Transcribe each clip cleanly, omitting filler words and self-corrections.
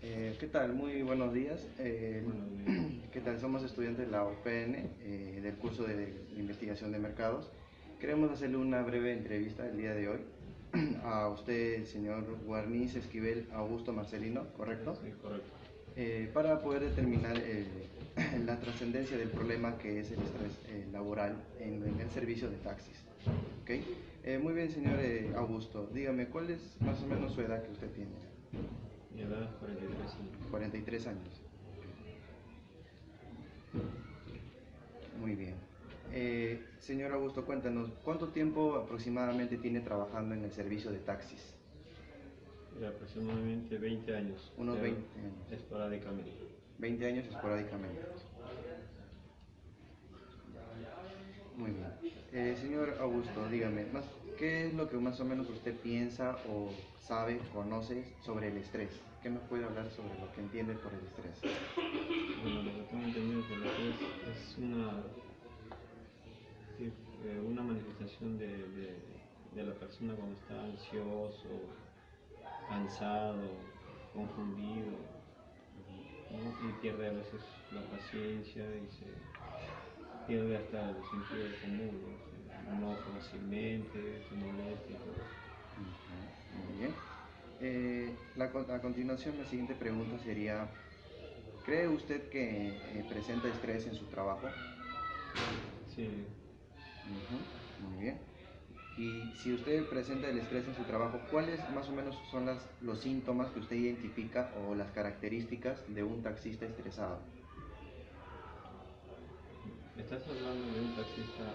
¿Qué tal? Muy buenos días. Buenos días. ¿Qué tal? Somos estudiantes de la UPN, del curso de investigación de mercados. Queremos hacerle una breve entrevista el día de hoy a usted, el señor Guarniz Esquivel Augusto Marcelino, ¿correcto? Sí, correcto. Para poder determinar la trascendencia del problema que es el estrés laboral en el servicio de taxis. ¿Ok? Muy bien, señor Augusto. Dígame, ¿cuál es más o menos su edad que usted tiene? Mi edad es 43 años. 43 años. Muy bien. Señor Augusto, cuéntanos, ¿cuánto tiempo aproximadamente tiene trabajando en el servicio de taxis? Aproximadamente 20 años, Unos pero 20 años. esporádicamente. 20 años esporádicamente. Muy bien. Señor Augusto, dígame, ¿qué es lo que más o menos usted piensa o sabe, conoce sobre el estrés? ¿Qué nos puede hablar sobre lo que entiende por el estrés? Bueno, lo que tengo entendido es que el estrés es una manifestación de la persona cuando está ansioso, cansado, confundido, ¿no? Y pierde a veces la paciencia y se pierde hasta el sentido común, ¿no? Se enoja fácilmente, se molesta y todo eso. Ujú, muy bien. A continuación, la siguiente pregunta sería, ¿cree usted que presenta estrés en su trabajo? Sí, Ujú, muy bien. Y si usted presenta el estrés en su trabajo, ¿cuáles más o menos son los síntomas que usted identifica o las características de un taxista estresado? estás hablando de un taxista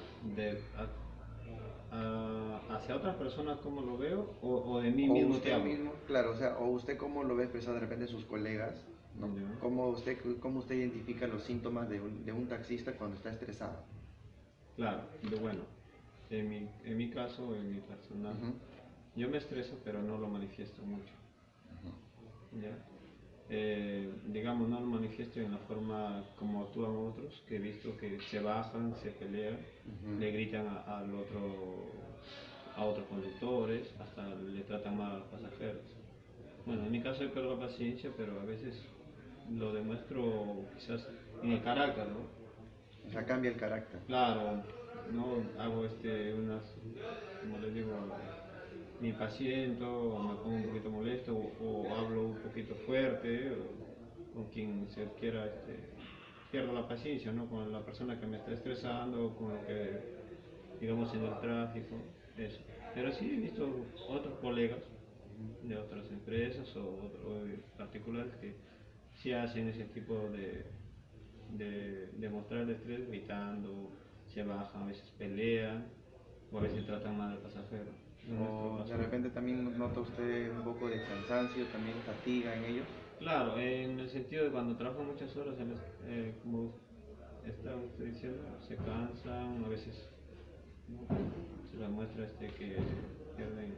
hacia otras personas como lo veo o de mí O mismo te usted hablo. mismo, claro, o sea, o usted cómo lo ve expresado de repente sus colegas, ¿no? Ya. ¿Cómo usted identifica los síntomas de un taxista cuando está estresado? Claro, bueno, en mi caso, en mi personal, Ujú, yo me estreso pero no lo manifiesto mucho. ¿Ya? Digamos, no lo manifiesto en la forma como actúan otros, que he visto que se bajan, se pelean, ujú. le gritan a otros conductores, hasta le tratan mal a los pasajeros. Bueno, en mi caso yo pierdo la paciencia, pero a veces lo demuestro quizás en el carácter, ¿no? O sea, cambia el carácter. Claro, no hago como les digo, me impaciento, o me pongo un poquito molesto, o hablo un poquito fuerte, o con quien se quiera, pierdo la paciencia, ¿no? Con la persona que me está estresando, o con lo que, digamos, en el tráfico, eso. Pero sí he visto otros colegas de otras empresas o de particulares que sí hacen ese tipo de mostrar el estrés gritando, se bajan, a veces pelean o a veces tratan mal al pasajero. En nuestro O de caso, repente también nota usted un poco de cansancio, también fatiga en ellos. claro, en el sentido de cuando trabajan muchas horas, como está usted diciendo, se cansan, a veces, ¿no? Se les muestra que pierden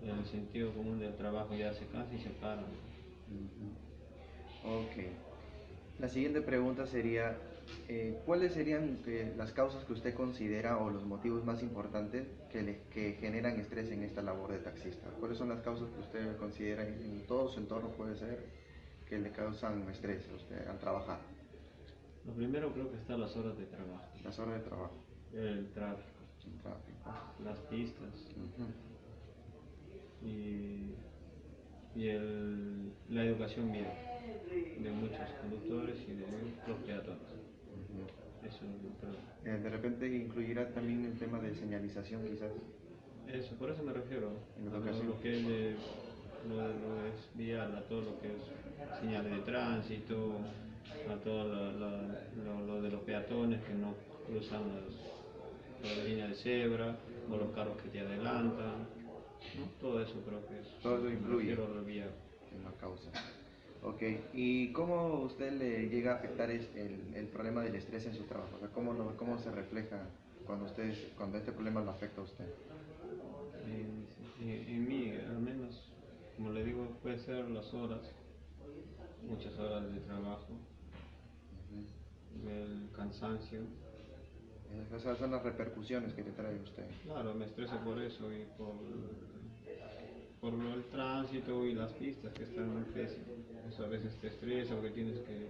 el sentido común del trabajo, ya se cansan y se paran. Ok. La siguiente pregunta sería, ¿cuáles serían las causas que usted considera o los motivos más importantes que generan estrés en esta labor de taxista? ¿Cuáles son las causas que usted considera en todo su entorno puede ser que le causan estrés a usted al trabajar? Lo primero creo que está las horas de trabajo, Las horas de trabajo, el tráfico, el tráfico. las pistas Ujú, y, la educación vial de muchos conductores y de los peatones. ujú. Eso yo creo. De repente incluirá también el tema de señalización quizás Eso, por eso me refiero en a todo educación. lo que es lo es vial, a todo lo que es señales de tránsito, a todo lo de los peatones que no cruzan la línea de cebra, o los carros que te adelantan, ¿no? Todo eso creo que es Todo lo eso que me influye refiero a lo vial. en la causa. Ok, ¿y cómo usted le llega a afectar el problema del estrés en su trabajo? O sea, ¿cómo se refleja cuando este problema lo afecta a usted? En mí, al menos, como le digo, puede ser las horas, muchas horas de trabajo, el cansancio. Esas son las repercusiones que le trae a usted. Claro, me estreso por eso y por el tránsito y las pistas que están muy pésimas. Eso a veces te estresa porque tienes que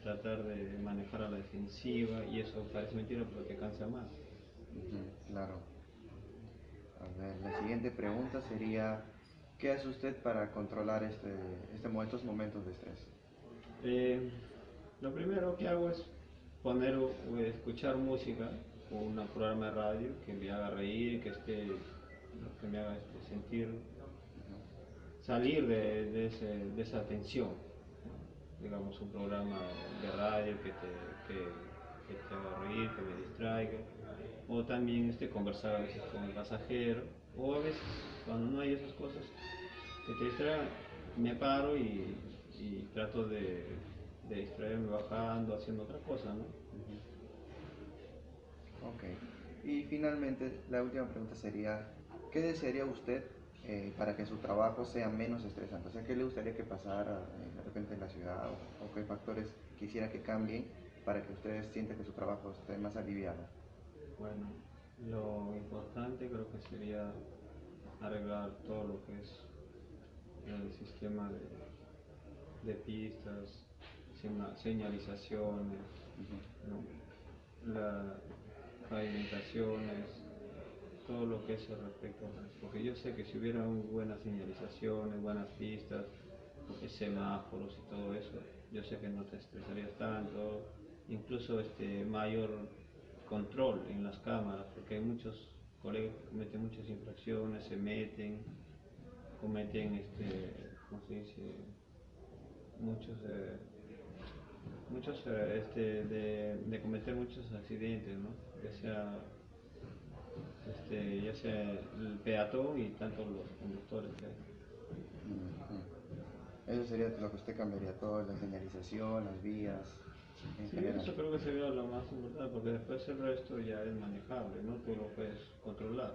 tratar de manejar a la defensiva y eso parece mentira pero te cansa más. Claro. A ver, la siguiente pregunta sería, ¿qué hace usted para controlar estos momentos de estrés? Lo primero que hago es poner o escuchar música o un programa de radio que me haga reír, que me haga sentir, salir de esa tensión, ¿no? Digamos un programa de radio que te haga reír, que me distraiga, o también conversar a veces con el pasajero, o a veces cuando no hay esas cosas que te distraigan, me paro y trato de distraerme bajando, haciendo otra cosa, ¿no? Ok. Y finalmente, la última pregunta sería, ¿qué desearía usted para que su trabajo sea menos estresante? O sea, ¿qué le gustaría que pasara de repente en la ciudad o qué factores quisiera que cambien para que usted sienta que su trabajo esté más aliviado? Bueno, lo importante creo que sería arreglar todo lo que es el sistema de pistas, señalizaciones, ¿no? Las pavimentaciones, todo lo que es respecto a eso. Porque yo sé que si hubiera buenas señalizaciones, buenas pistas, semáforos y todo eso, yo sé que no te estresarías tanto, incluso mayor control en las cámaras, porque hay muchos colegas que cometen muchas infracciones, se meten, cometen, ¿cómo se dice? De cometer muchos accidentes, ¿no? Ya sea el peatón y tanto los conductores que hay. Eso sería lo que usted cambiaría, todo, la señalización, las vías, en Sí, general. eso creo que sería lo más importante, porque después el resto ya es manejable, ¿no? Tú lo puedes controlar,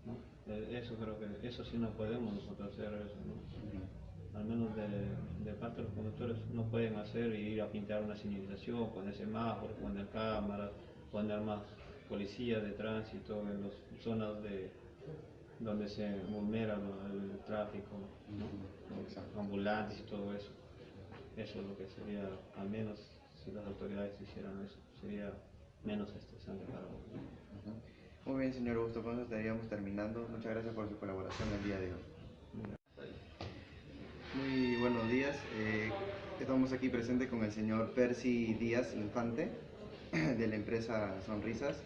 ¿no? Eso creo que, eso sí no podemos nosotros hacer eso, ¿no? Al menos de parte de los conductores no pueden hacer ir a pintar una señalización, poner semáforos, poner cámaras, poner más policías de tránsito en las zonas donde se vulnera el tráfico, ¿no? Ambulantes y todo eso. Eso es lo que sería, al menos si las autoridades hicieran eso, sería menos estresante para nosotros. Muy bien, señor Augusto, con eso estaríamos terminando. Muchas gracias por su colaboración el día de hoy. Muy buenos días. Estamos aquí presente con el señor Percy Díaz Infante, de la empresa Sonrisas.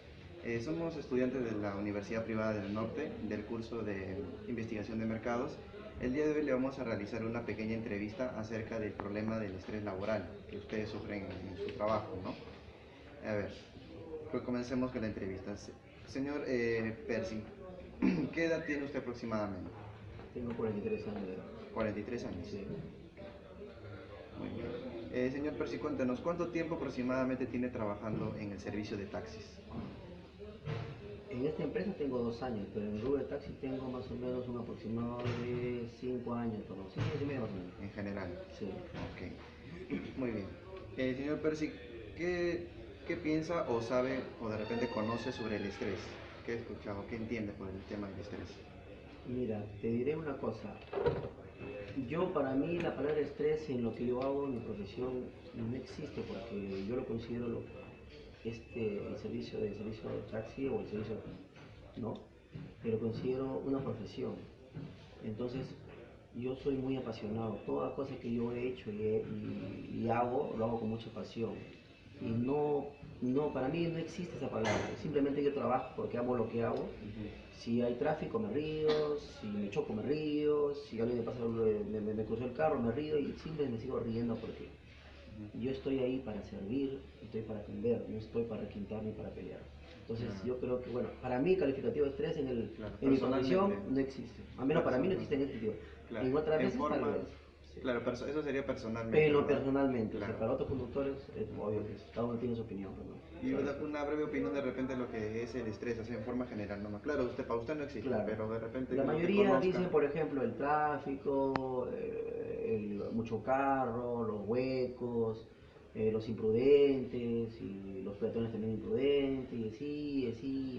Somos estudiantes de la Universidad Privada del Norte, del curso de Investigación de Mercados. El día de hoy le vamos a realizar una pequeña entrevista acerca del problema del estrés laboral que ustedes sufren en su trabajo, ¿no? A ver, pues comencemos con la entrevista. Señor Percy, ¿qué edad tiene usted aproximadamente? Tengo 43 años de edad. 43 años. Sí. Muy bien. Señor Percy, cuéntanos, ¿cuánto tiempo aproximadamente tiene trabajando en el servicio de taxis? En esta empresa tengo 2 años, pero en el rubro de taxi tengo más o menos un aproximado de 5 años, como 5 años y medio más o menos. En general. Sí. Ok. Muy bien. Señor Percy, ¿qué piensa o sabe o de repente conoce sobre el estrés? ¿Qué ha escuchado? ¿Qué entiende por el tema del estrés? Mira, te diré una cosa. Para mí la palabra estrés en lo que yo hago, en mi profesión, no existe porque yo lo considero el servicio de taxi o el servicio, ¿no? Pero considero una profesión. Entonces, yo soy muy apasionado. Toda cosa que yo he hecho y hago, lo hago con mucha pasión. Y para mí no existe esa palabra. Simplemente yo trabajo porque amo lo que hago. Si hay tráfico me río, si me choco me río, si alguien me cruzó el carro me río y siempre me sigo riendo porque yo estoy ahí para servir, estoy para atender, no estoy para requintar ni para pelear. Entonces yo creo que, bueno, para mí calificativo de estrés en mi profesión no existe. Al menos para mí no existe en este sentido. En otras veces tal vez. Sí. Claro, eso sería personalmente. Pero personalmente, claro. O sea, para otros conductores es obvio que cada uno tiene su opinión. ¿No? Y una breve opinión de repente de lo que es el estrés, así en forma general, ¿no? Claro, para usted no existe, claro. pero de repente... La mayoría dicen, por ejemplo, el tráfico, mucho carro, los huecos, los imprudentes, y los peatones también imprudentes, y así.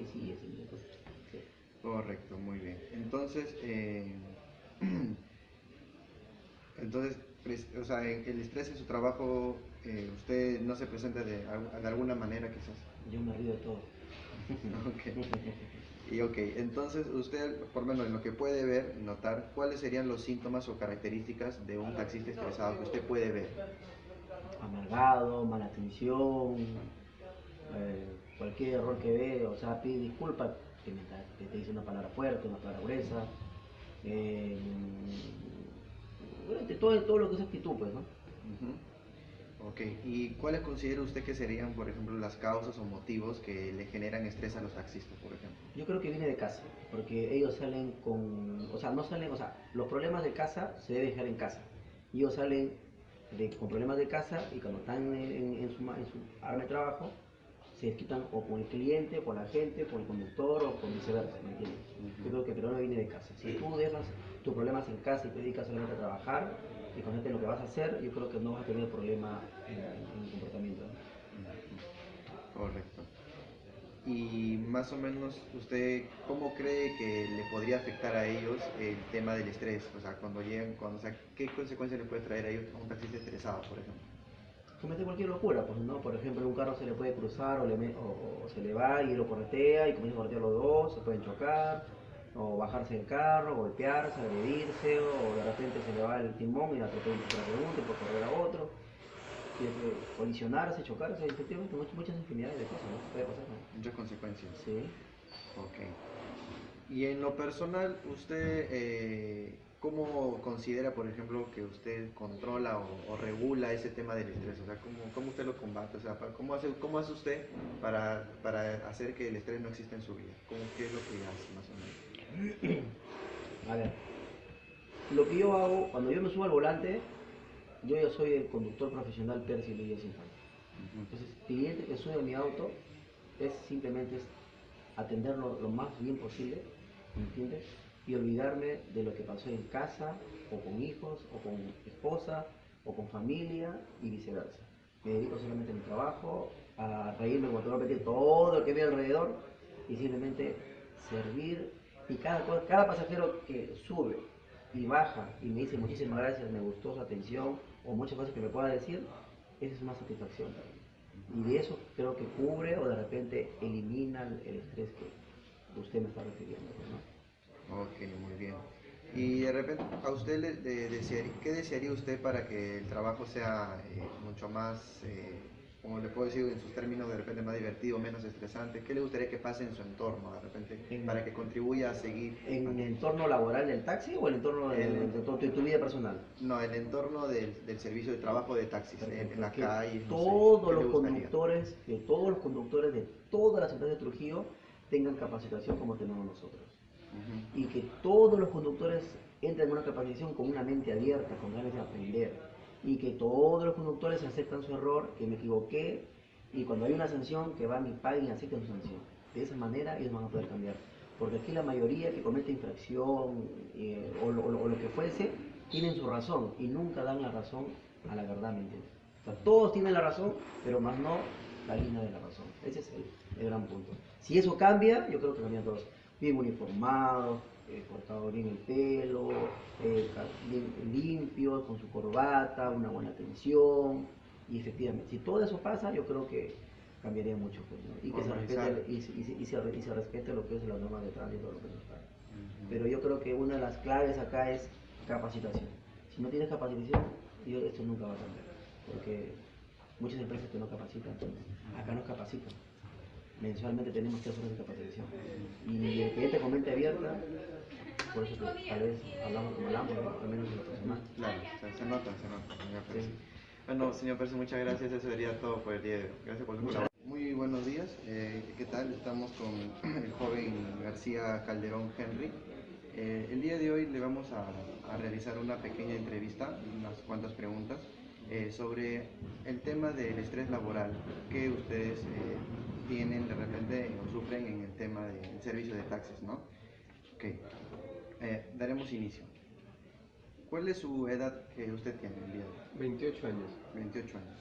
Correcto, muy bien. Entonces, Entonces, o sea, el estrés en su trabajo, ¿usted no se presenta de alguna manera quizás? Yo me río de todo. Ok. Y ok, entonces usted, por lo menos en lo que puede ver, notar, ¿cuáles serían los síntomas o características de un taxista estresado que usted puede ver? Amargado, mala atención, cualquier error que ve, o sea, pide disculpas, que te dice una palabra fuerte, una palabra gruesa, eh, todo lo que es actitud, pues, ¿no? Ujú. Ok, ¿y cuáles considera usted que serían, por ejemplo, las causas o motivos que le generan estrés a los taxistas, por ejemplo? Yo creo que viene de casa, porque ellos salen con, o sea, no salen, o sea, los problemas de casa se deben dejar en casa. Y ellos salen con problemas de casa y cuando están en su arma de trabajo, se quitan o con el cliente, con la gente, con el conductor o con viceversa, ¿me entiendes? Yo creo que el problema viene de casa. Si tú dejas tus problemas en casa y te dedicas solamente a trabajar y concentrarte en lo que vas a hacer, yo creo que no vas a tener problema en el comportamiento, ¿no? Correcto. Y más o menos, ¿usted cómo cree que le podría afectar a ellos el tema del estrés? O sea, cuando llegan, o sea, ¿qué consecuencias le puede traer a ellos a un taxista estresado, por ejemplo? Comete cualquier locura, pues, ¿no? Por ejemplo, un carro se le puede cruzar o se le va y lo corretea y comienza a corretear los dos, se pueden chocar, o bajarse del carro, golpearse, agredirse, o de repente se le va el timón y la pregunta por correr a otro, y colisionarse, chocarse, efectivamente, muchas infinidades de cosas, ¿no? Puede pasar, ¿no? Muchas consecuencias. Sí. Ok. Y en lo personal, ¿usted cómo considera, por ejemplo, que usted controla o regula ese tema del estrés? O sea, ¿cómo usted lo combate? O sea, ¿cómo hace usted para hacer que el estrés no exista en su vida? ¿Qué es lo que hace, más o menos? A ver, lo que yo hago, cuando yo me subo al volante, yo ya soy el conductor profesional Percy Luis Infante. Entonces, el cliente que sube a mi auto es simplemente atenderlo lo más bien posible, ¿me entiendes? Y olvidarme de lo que pasó en casa, o con hijos, o con esposa, o con familia, y viceversa. Me dedico solamente a mi trabajo, a reírme cuando tengo que repetir todo lo que veo alrededor, y simplemente servir. Y cada pasajero que sube y baja y me dice muchísimas gracias, me gustó su atención, o muchas cosas que me pueda decir, esa es una satisfacción para mí. Y de eso creo que cubre o de repente elimina el estrés que usted me está refiriendo, ¿no? Ok, muy bien. Y de repente, ¿a usted qué desearía usted para que el trabajo sea mucho más, como le puedo decir en sus términos, de repente más divertido, menos estresante? ¿Qué le gustaría que pase en su entorno, de repente, para que contribuya a seguir? ¿En el entorno laboral del taxi o el entorno de tu vida personal? No, el entorno del servicio de trabajo de taxis, en la Que calle, no sé, todos ¿qué le los gustaría? conductores, que todos los conductores de todas las empresas de Trujillo tengan capacitación como tenemos nosotros. Ujú. Y que todos los conductores entren en una capacitación con una mente abierta, con ganas de aprender. Y que todos los conductores aceptan su error, que me equivoqué, y cuando hay una sanción, que van y paguen y acepten su sanción. De esa manera ellos van a poder cambiar. Porque aquí la mayoría que comete infracción o lo que fuese, tienen su razón y nunca dan la razón a la verdad, ¿me entiendes? O sea, todos tienen la razón, pero más no la línea de la razón. Ese es el gran punto. Si eso cambia, yo creo que cambian todos. Bien uniformados, cortado bien el pelo, bien limpios, con su corbata, una buena atención. Y efectivamente, si todo eso pasa, yo creo que cambiaría mucho, pues, ¿no? Y que se respete, y se respete lo que es la norma de tránsito, lo que nos está. Pero yo creo que una de las claves acá es capacitación. Si no tienes capacitación, esto nunca va a cambiar. Porque muchas empresas que no capacitan, entonces, acá nos capacitan. Mensualmente tenemos 3 horas de capacitación. Y el que te comente abierta, por eso que tal vez hablamos como hablamos, ¿no? Al menos en lo personal. Claro, se nota, señor Pérez. Sí. Bueno, señor Pérez, muchas gracias. Eso sería todo por el día de hoy. Gracias por su colaboración. Muy buenos días. ¿Qué tal? Estamos con el joven García Calderón Henry. El día de hoy le vamos a realizar una pequeña entrevista, unas cuantas preguntas, sobre el tema del estrés laboral que ustedes tienen de repente o sufren en el tema del servicio de taxis, ¿no? Ok, daremos inicio. ¿Cuál es su edad que usted tiene el día de hoy? 28 años. 28 años.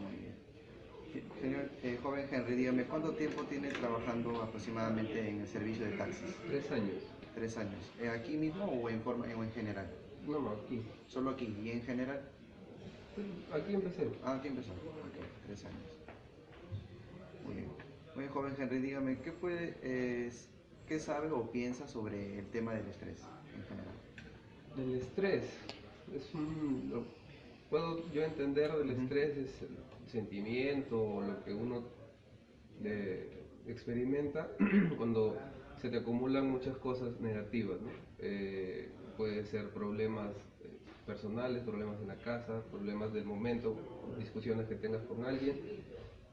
Muy bien. Señor joven Henry, dígame, ¿cuánto tiempo tiene trabajando aproximadamente en el servicio de taxis? 3 años. 3 años. ¿Aquí mismo o o en general? No, no, aquí. Solo aquí. ¿Y en general? Aquí empecé. Ah, aquí empezó. Ok, 3 años. Muy bien. Muy bien, joven Henry, dígame, ¿qué sabe o piensa sobre el tema del estrés en general? Del estrés. Lo puedo yo entender del estrés es el sentimiento o lo que uno experimenta cuando se te acumulan muchas cosas negativas, ¿no? Puede ser problemas personales, problemas en la casa, problemas del momento, discusiones que tengas con alguien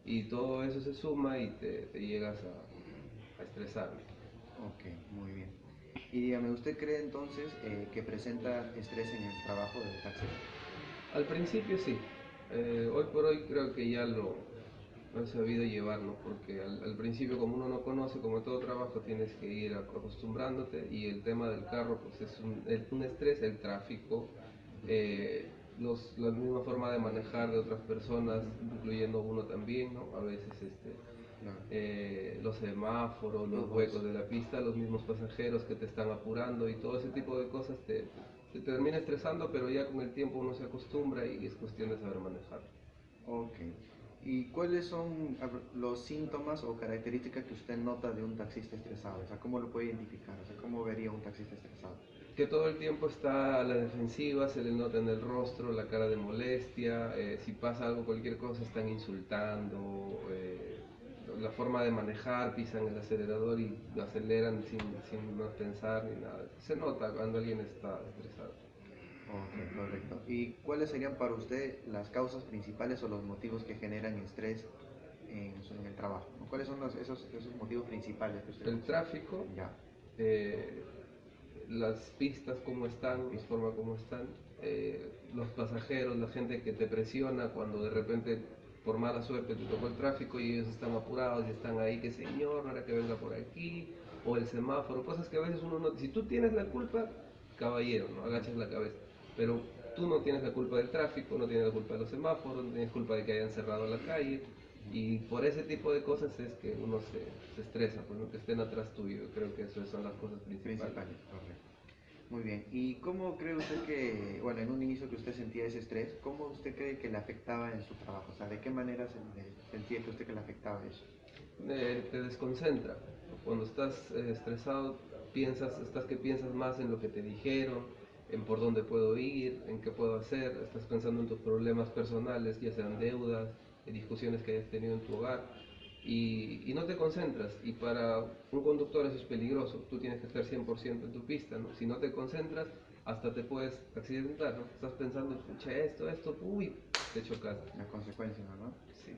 y todo eso se suma y te llegas a estresar. Ok, muy bien. Y dígame, ¿usted cree entonces que presenta estrés en el trabajo del taxi? Al principio sí. Hoy por hoy creo que ya lo he sabido llevarlo, porque al principio como uno no conoce, como todo trabajo, tienes que ir acostumbrándote y el tema del carro pues es un estrés, el tráfico, la misma forma de manejar de otras personas, incluyendo uno también, ¿no? A veces Claro. los semáforos, los huecos de la pista, los mismos pasajeros que te están apurando y todo ese tipo de cosas te termina estresando, pero ya con el tiempo uno se acostumbra y es cuestión de saber manejar. Ok. ¿Y cuáles son los síntomas o características que usted nota de un taxista estresado? O sea, ¿cómo lo puede identificar? O sea, ¿cómo vería un taxista estresado? Que todo el tiempo está a la defensiva, se le nota en el rostro la cara de molestia, si pasa algo, cualquier cosa, están insultando, la forma de manejar, pisan el acelerador y lo aceleran sin no pensar ni nada. Se nota cuando alguien está estresado. Ok, correcto. ¿Y cuáles serían para usted las causas principales o los motivos que generan estrés en el trabajo? ¿Cuáles son esos motivos principales que usted El considera? tráfico, Ya. eh, las pistas como están, la forma como están, los pasajeros, la gente que te presiona cuando de repente por mala suerte te tocó el tráfico y ellos están apurados y están ahí, que señor, ahora que venga por aquí, o el semáforo, cosas que a veces uno no, si tú tienes la culpa, caballero, no agachas la cabeza, pero tú no tienes la culpa del tráfico, no tienes la culpa de los semáforos, no tienes culpa de que hayan cerrado la calle, y por ese tipo de cosas es que uno se estresa, pues, ¿no? Que estén atrás tuyo. Creo que esas son las cosas principales. Correcto. Muy bien. ¿Y cómo cree usted que, bueno, en un inicio que usted sentía ese estrés, cómo usted cree que le afectaba en su trabajo? O sea, ¿de qué manera sentía que usted que le afectaba eso? Te desconcentra. Cuando estás estresado, estás que piensas más en lo que te dijeron, en por dónde puedo ir, en qué puedo hacer, estás pensando en tus problemas personales, ya sean deudas, discusiones que hayas tenido en tu hogar, y no te concentras. Y para un conductor eso es peligroso, tú tienes que estar 100% en tu pista, ¿no? Si no te concentras, hasta te puedes accidentar, ¿no? Estás pensando, escucha esto, uy, te chocas. Las consecuencias, ¿no? Sí.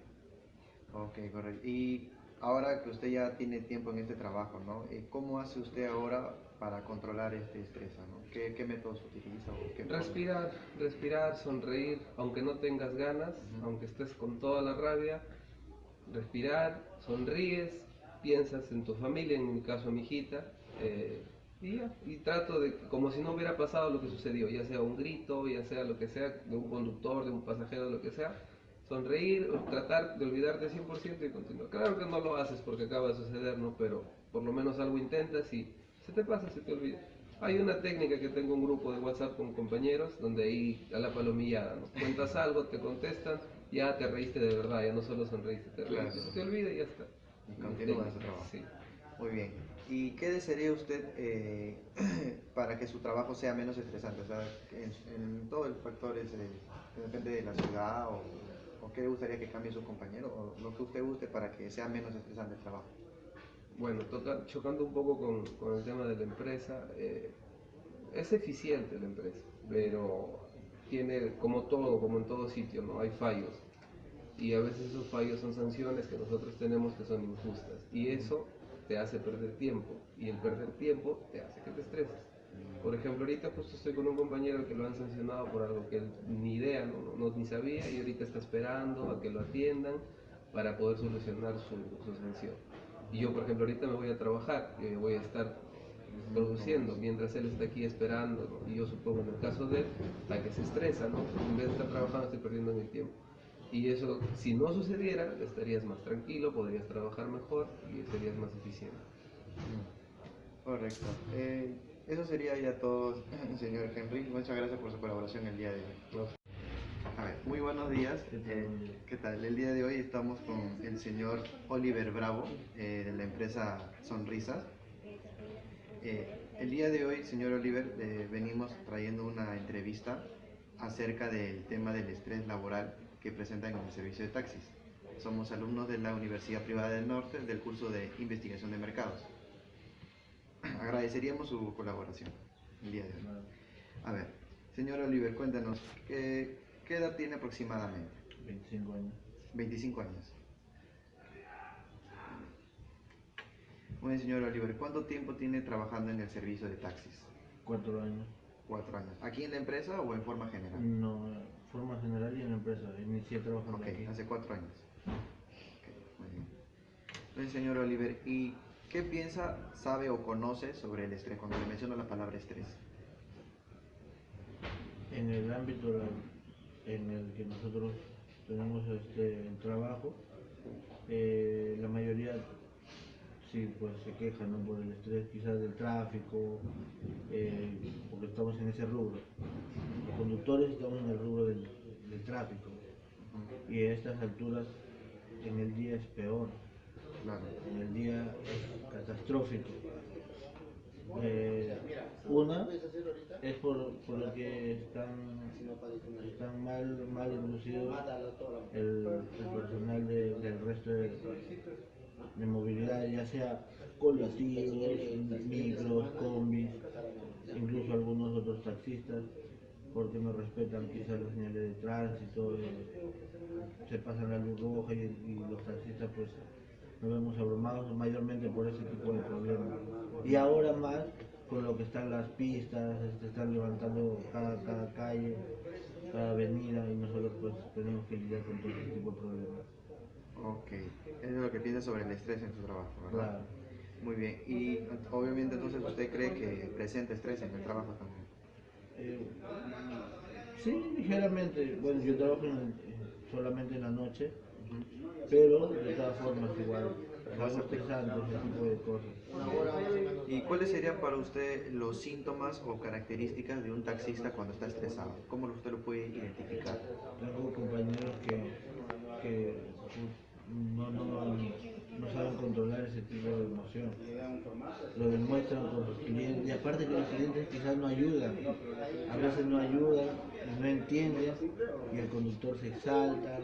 Ok, correcto. Y ahora que usted ya tiene tiempo en este trabajo, ¿no? ¿Cómo hace usted ahora para controlar este estrés, ¿no? ¿Qué métodos utiliza o qué forma? Respirar, sonreír, aunque no tengas ganas, aunque estés con toda la rabia, respirar, sonríes, piensas en tu familia, en mi caso mi hijita, y ya, y trato de, como si no hubiera pasado lo que sucedió, ya sea un grito, ya sea lo que sea, de un conductor, de un pasajero, de lo que sea, sonreír, tratar de olvidarte 100% y continuar. Claro que no lo haces porque acaba de suceder, ¿no? Pero por lo menos algo intentas y se te pasa, se te olvida. Hay una técnica que tengo un grupo de WhatsApp con compañeros donde ahí a la palomillada, ¿no? Cuentas algo, te contestan, ya te reíste de verdad, ya no solo sonreíste, te reíste, Claro. se te olvida y ya está. Y continúa su trabajo. Sí. Muy bien. ¿Y qué desearía usted para que su trabajo sea menos estresante? O sea, en todos los factores, depende de la ciudad o qué le gustaría que cambie su compañero o lo que usted guste para que sea menos estresante el trabajo. Bueno, chocando un poco con el tema de la empresa, es eficiente la empresa, pero tiene, como todo, como en todo sitio, ¿no? Hay fallos. Y a veces esos fallos son sanciones que nosotros tenemos que son injustas. Y eso te hace perder tiempo. Y el perder tiempo te hace que te estreses. Por ejemplo, ahorita justo estoy con un compañero que lo han sancionado por algo que él ni idea, ni sabía, y ahorita está esperando a que lo atiendan para poder solucionar su sanción. Y yo, por ejemplo, ahorita me voy a trabajar, voy a estar produciendo, mientras él está aquí esperando, ¿no? Y yo supongo en el caso de él, a que se estresa, ¿no? En vez de estar trabajando estoy perdiendo mi tiempo. Y eso, si no sucediera, estarías más tranquilo, podrías trabajar mejor y serías más eficiente. Correcto. Eso sería ya todo, señor Henry. Muchas gracias por su colaboración el día de hoy. A ver, muy buenos días. ¿Qué tal? El día de hoy estamos con el señor Oliver Bravo, de la empresa Sonrisas. El día de hoy, señor Oliver, venimos trayendo una entrevista acerca del tema del estrés laboral que presentan en el servicio de taxis. Somos alumnos de la Universidad Privada del Norte del curso de Investigación de Mercados. Agradeceríamos su colaboración el día de hoy. A ver, señor Oliver, cuéntanos, ¿qué edad tiene aproximadamente? 25 años. 25 años. Muy bien, señor Oliver, ¿cuánto tiempo tiene trabajando en el servicio de taxis? 4 años. 4 años. ¿Aquí en la empresa o en forma general? No, forma general y en la empresa. Inicié trabajando Ok, aquí. hace 4 años. Okay, muy bien. Entonces, señor Oliver, ¿y qué piensa, sabe o conoce sobre el estrés cuando le menciono la palabra estrés? En el ámbito en el que nosotros tenemos el trabajo, la mayoría sí pues se quejan, ¿no?, por el estrés quizás del tráfico, porque estamos en ese rubro. Los conductores estamos en el rubro del tráfico y a estas alturas en el día es peor. Claro. En el día es catastrófico. Una es por lo que están mal inducidos el personal del resto de movilidad, ya sea colectivos, micros, combis, incluso algunos otros taxistas, porque no respetan quizás las señales de tránsito, se pasan la luz roja y los taxistas pues nos vemos abrumados mayormente por ese tipo de problemas. Y ahora más con lo que están las pistas, están levantando cada calle, cada avenida, y nosotros pues tenemos que lidiar con todo ese tipo de problemas. Ok, eso es lo que piensa sobre el estrés en su trabajo, ¿verdad? Claro. Muy bien, y obviamente entonces usted cree que presenta estrés en el trabajo también. Sí, ligeramente. Bueno, yo trabajo solamente en la noche, Ujú. pero de todas formas igual, algo estresante, ese tipo de cosas. ¿Y cuáles serían para usted los síntomas o características de un taxista cuando está estresado? ¿Cómo usted lo puede identificar? Tengo compañeros que no saben controlar ese tipo de emoción. Lo demuestran con sus clientes, y aparte que los clientes quizás no ayudan, a veces no ayudan, no entienden, y el conductor se exalta,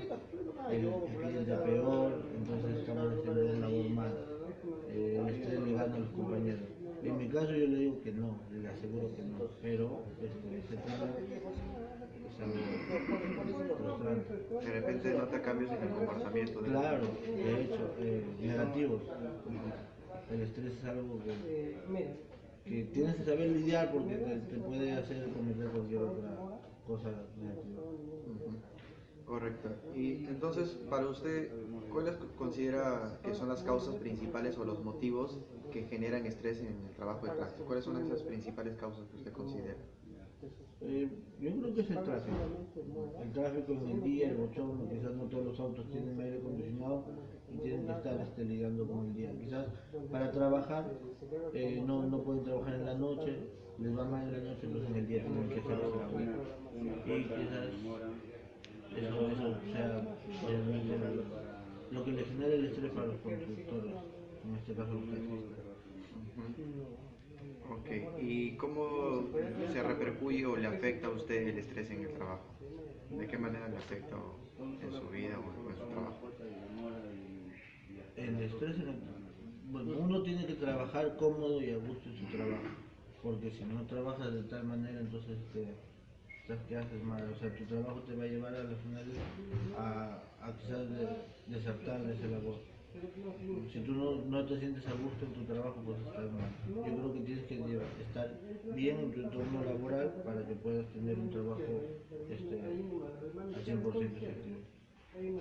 el cliente peor, entonces estamos haciendo una labor mal. El estrés le gana a los compañeros. En mi caso yo le digo que no, le aseguro que no, pero ese tema es algo frustrante. De repente nota cambios en el comportamiento de Claro, de hecho, negativos. El estrés es algo que tienes que saber lidiar porque te puede hacer cometer cualquier otra cosa negativa. Correcto. Y entonces, para usted, ¿cuáles considera que son las causas principales o los motivos que generan estrés en el trabajo de taxi? ¿Cuáles son esas principales causas que usted considera? Yo creo que es el tráfico. El tráfico en el día, el bochorno, quizás no todos los autos tienen aire acondicionado y tienen que estar lidiando con el día. Quizás para trabajar no pueden trabajar en la noche, les va mal en la noche, entonces en el día tienen que hacer el trabajo. Y quizás eso sea realmente lo que le genera el estrés para los conductores, en este caso los taxistas. Ok, ¿y cómo se repercuye o le afecta a usted el estrés en el trabajo? ¿De qué manera le afecta en su vida o en su trabajo? El estrés, bueno, uno tiene que trabajar cómodo y a gusto en su trabajo, porque si no trabajas de tal manera, entonces te haces mal. O sea, tu trabajo te va a llevar a la final a quizás desertar de esa labor. Si tú no te sientes a gusto en tu trabajo, pues estás mal. Yo creo que tienes que estar bien en tu entorno laboral para que puedas tener un trabajo al 100% efectivo. Ujú.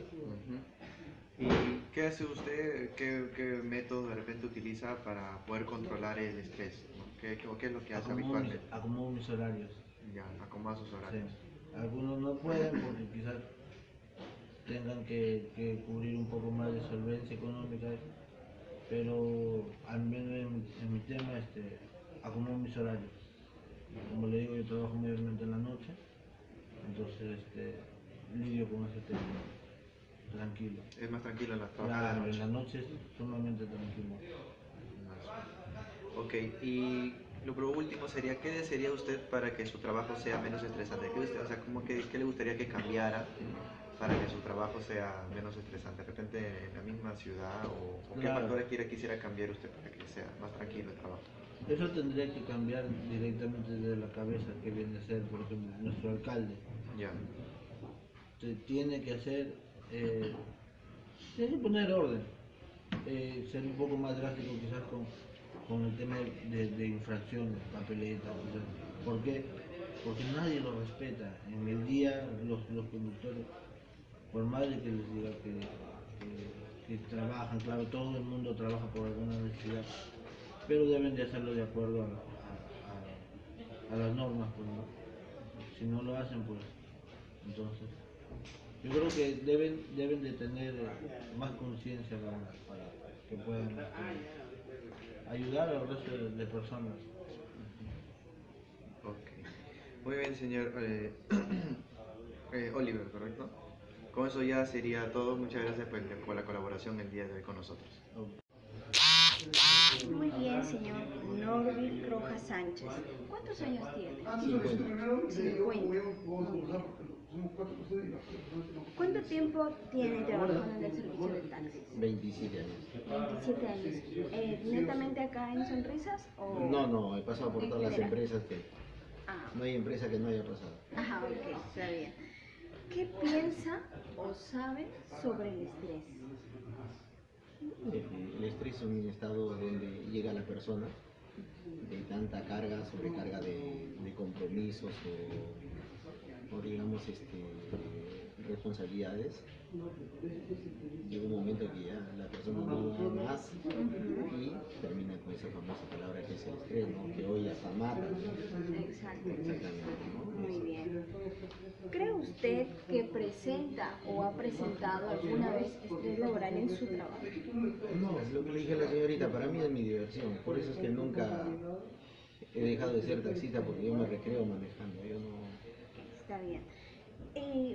¿Y qué hace usted, qué método de repente utiliza para poder controlar el estrés? ¿No? ¿Qué es lo que hace habitualmente? Acomodo mis horarios. Ya, acomoda sus horarios. Sí. Algunos no pueden porque quizás tengan que cubrir un poco más de solvencia económica, pero al menos en mi tema acomodo mis horarios. Como le digo, yo trabajo mayormente en la noche, entonces lidio con ese tema tranquilo. Es más tranquilo en la Claro, noche. en la noche es sumamente tranquilo. Ok, y lo último sería, ¿qué desearía usted para que su trabajo sea menos estresante? O sea, ¿qué le gustaría que cambiara para que su trabajo sea menos estresante? ¿De repente en la misma ciudad o qué Claro. factores quisiera cambiar usted para que sea más tranquilo el trabajo? Eso tendría que cambiar directamente desde la cabeza, que viene a ser, por ejemplo, nuestro alcalde. Ya. Tiene que hacer, tiene que poner orden, ser un poco más drástico quizás con el tema de infracciones, papeletas. ¿Por qué? Porque nadie lo respeta. En el día los conductores, por más de que les diga que trabajan, claro, todo el mundo trabaja por alguna necesidad, pero deben de hacerlo de acuerdo a las normas, pues, ¿no? Si no lo hacen, pues entonces yo creo que deben de tener más conciencia para que puedan ayudar al resto de personas. Ok. Muy bien, señor Oliver, ¿correcto? Con eso ya sería todo. Muchas gracias por la colaboración el día de hoy con nosotros. Muy bien, señor Norville Rojas Sánchez. ¿Cuántos años tiene? 50. 50. Muy bien. ¿Cuánto tiempo tiene trabajando en el servicio de taxis? 27 años. 27 años. ¿Netamente acá en Sonrisas? O No, he pasado por en todas las general? empresas que Ah, no hay empresa que no haya pasado. ajá, ok, está bien. ¿Qué piensa o sabe sobre el estrés? El estrés es un estado donde llega la persona de tanta carga, sobrecarga de compromisos o digamos responsabilidades. Llega un momento que ya la persona no da más y termina con esa famosa palabra que es el estrés, ¿no? Que hoy hasta mata. Exacto. Exactamente, ¿no? Muy bien. ¿Cree usted que presenta o ha presentado alguna vez estrés laboral en su trabajo? No, lo que le dije a la señorita, para mí es mi diversión, por eso es que nunca he dejado de ser taxista porque yo me recreo manejando, yo no... Está bien.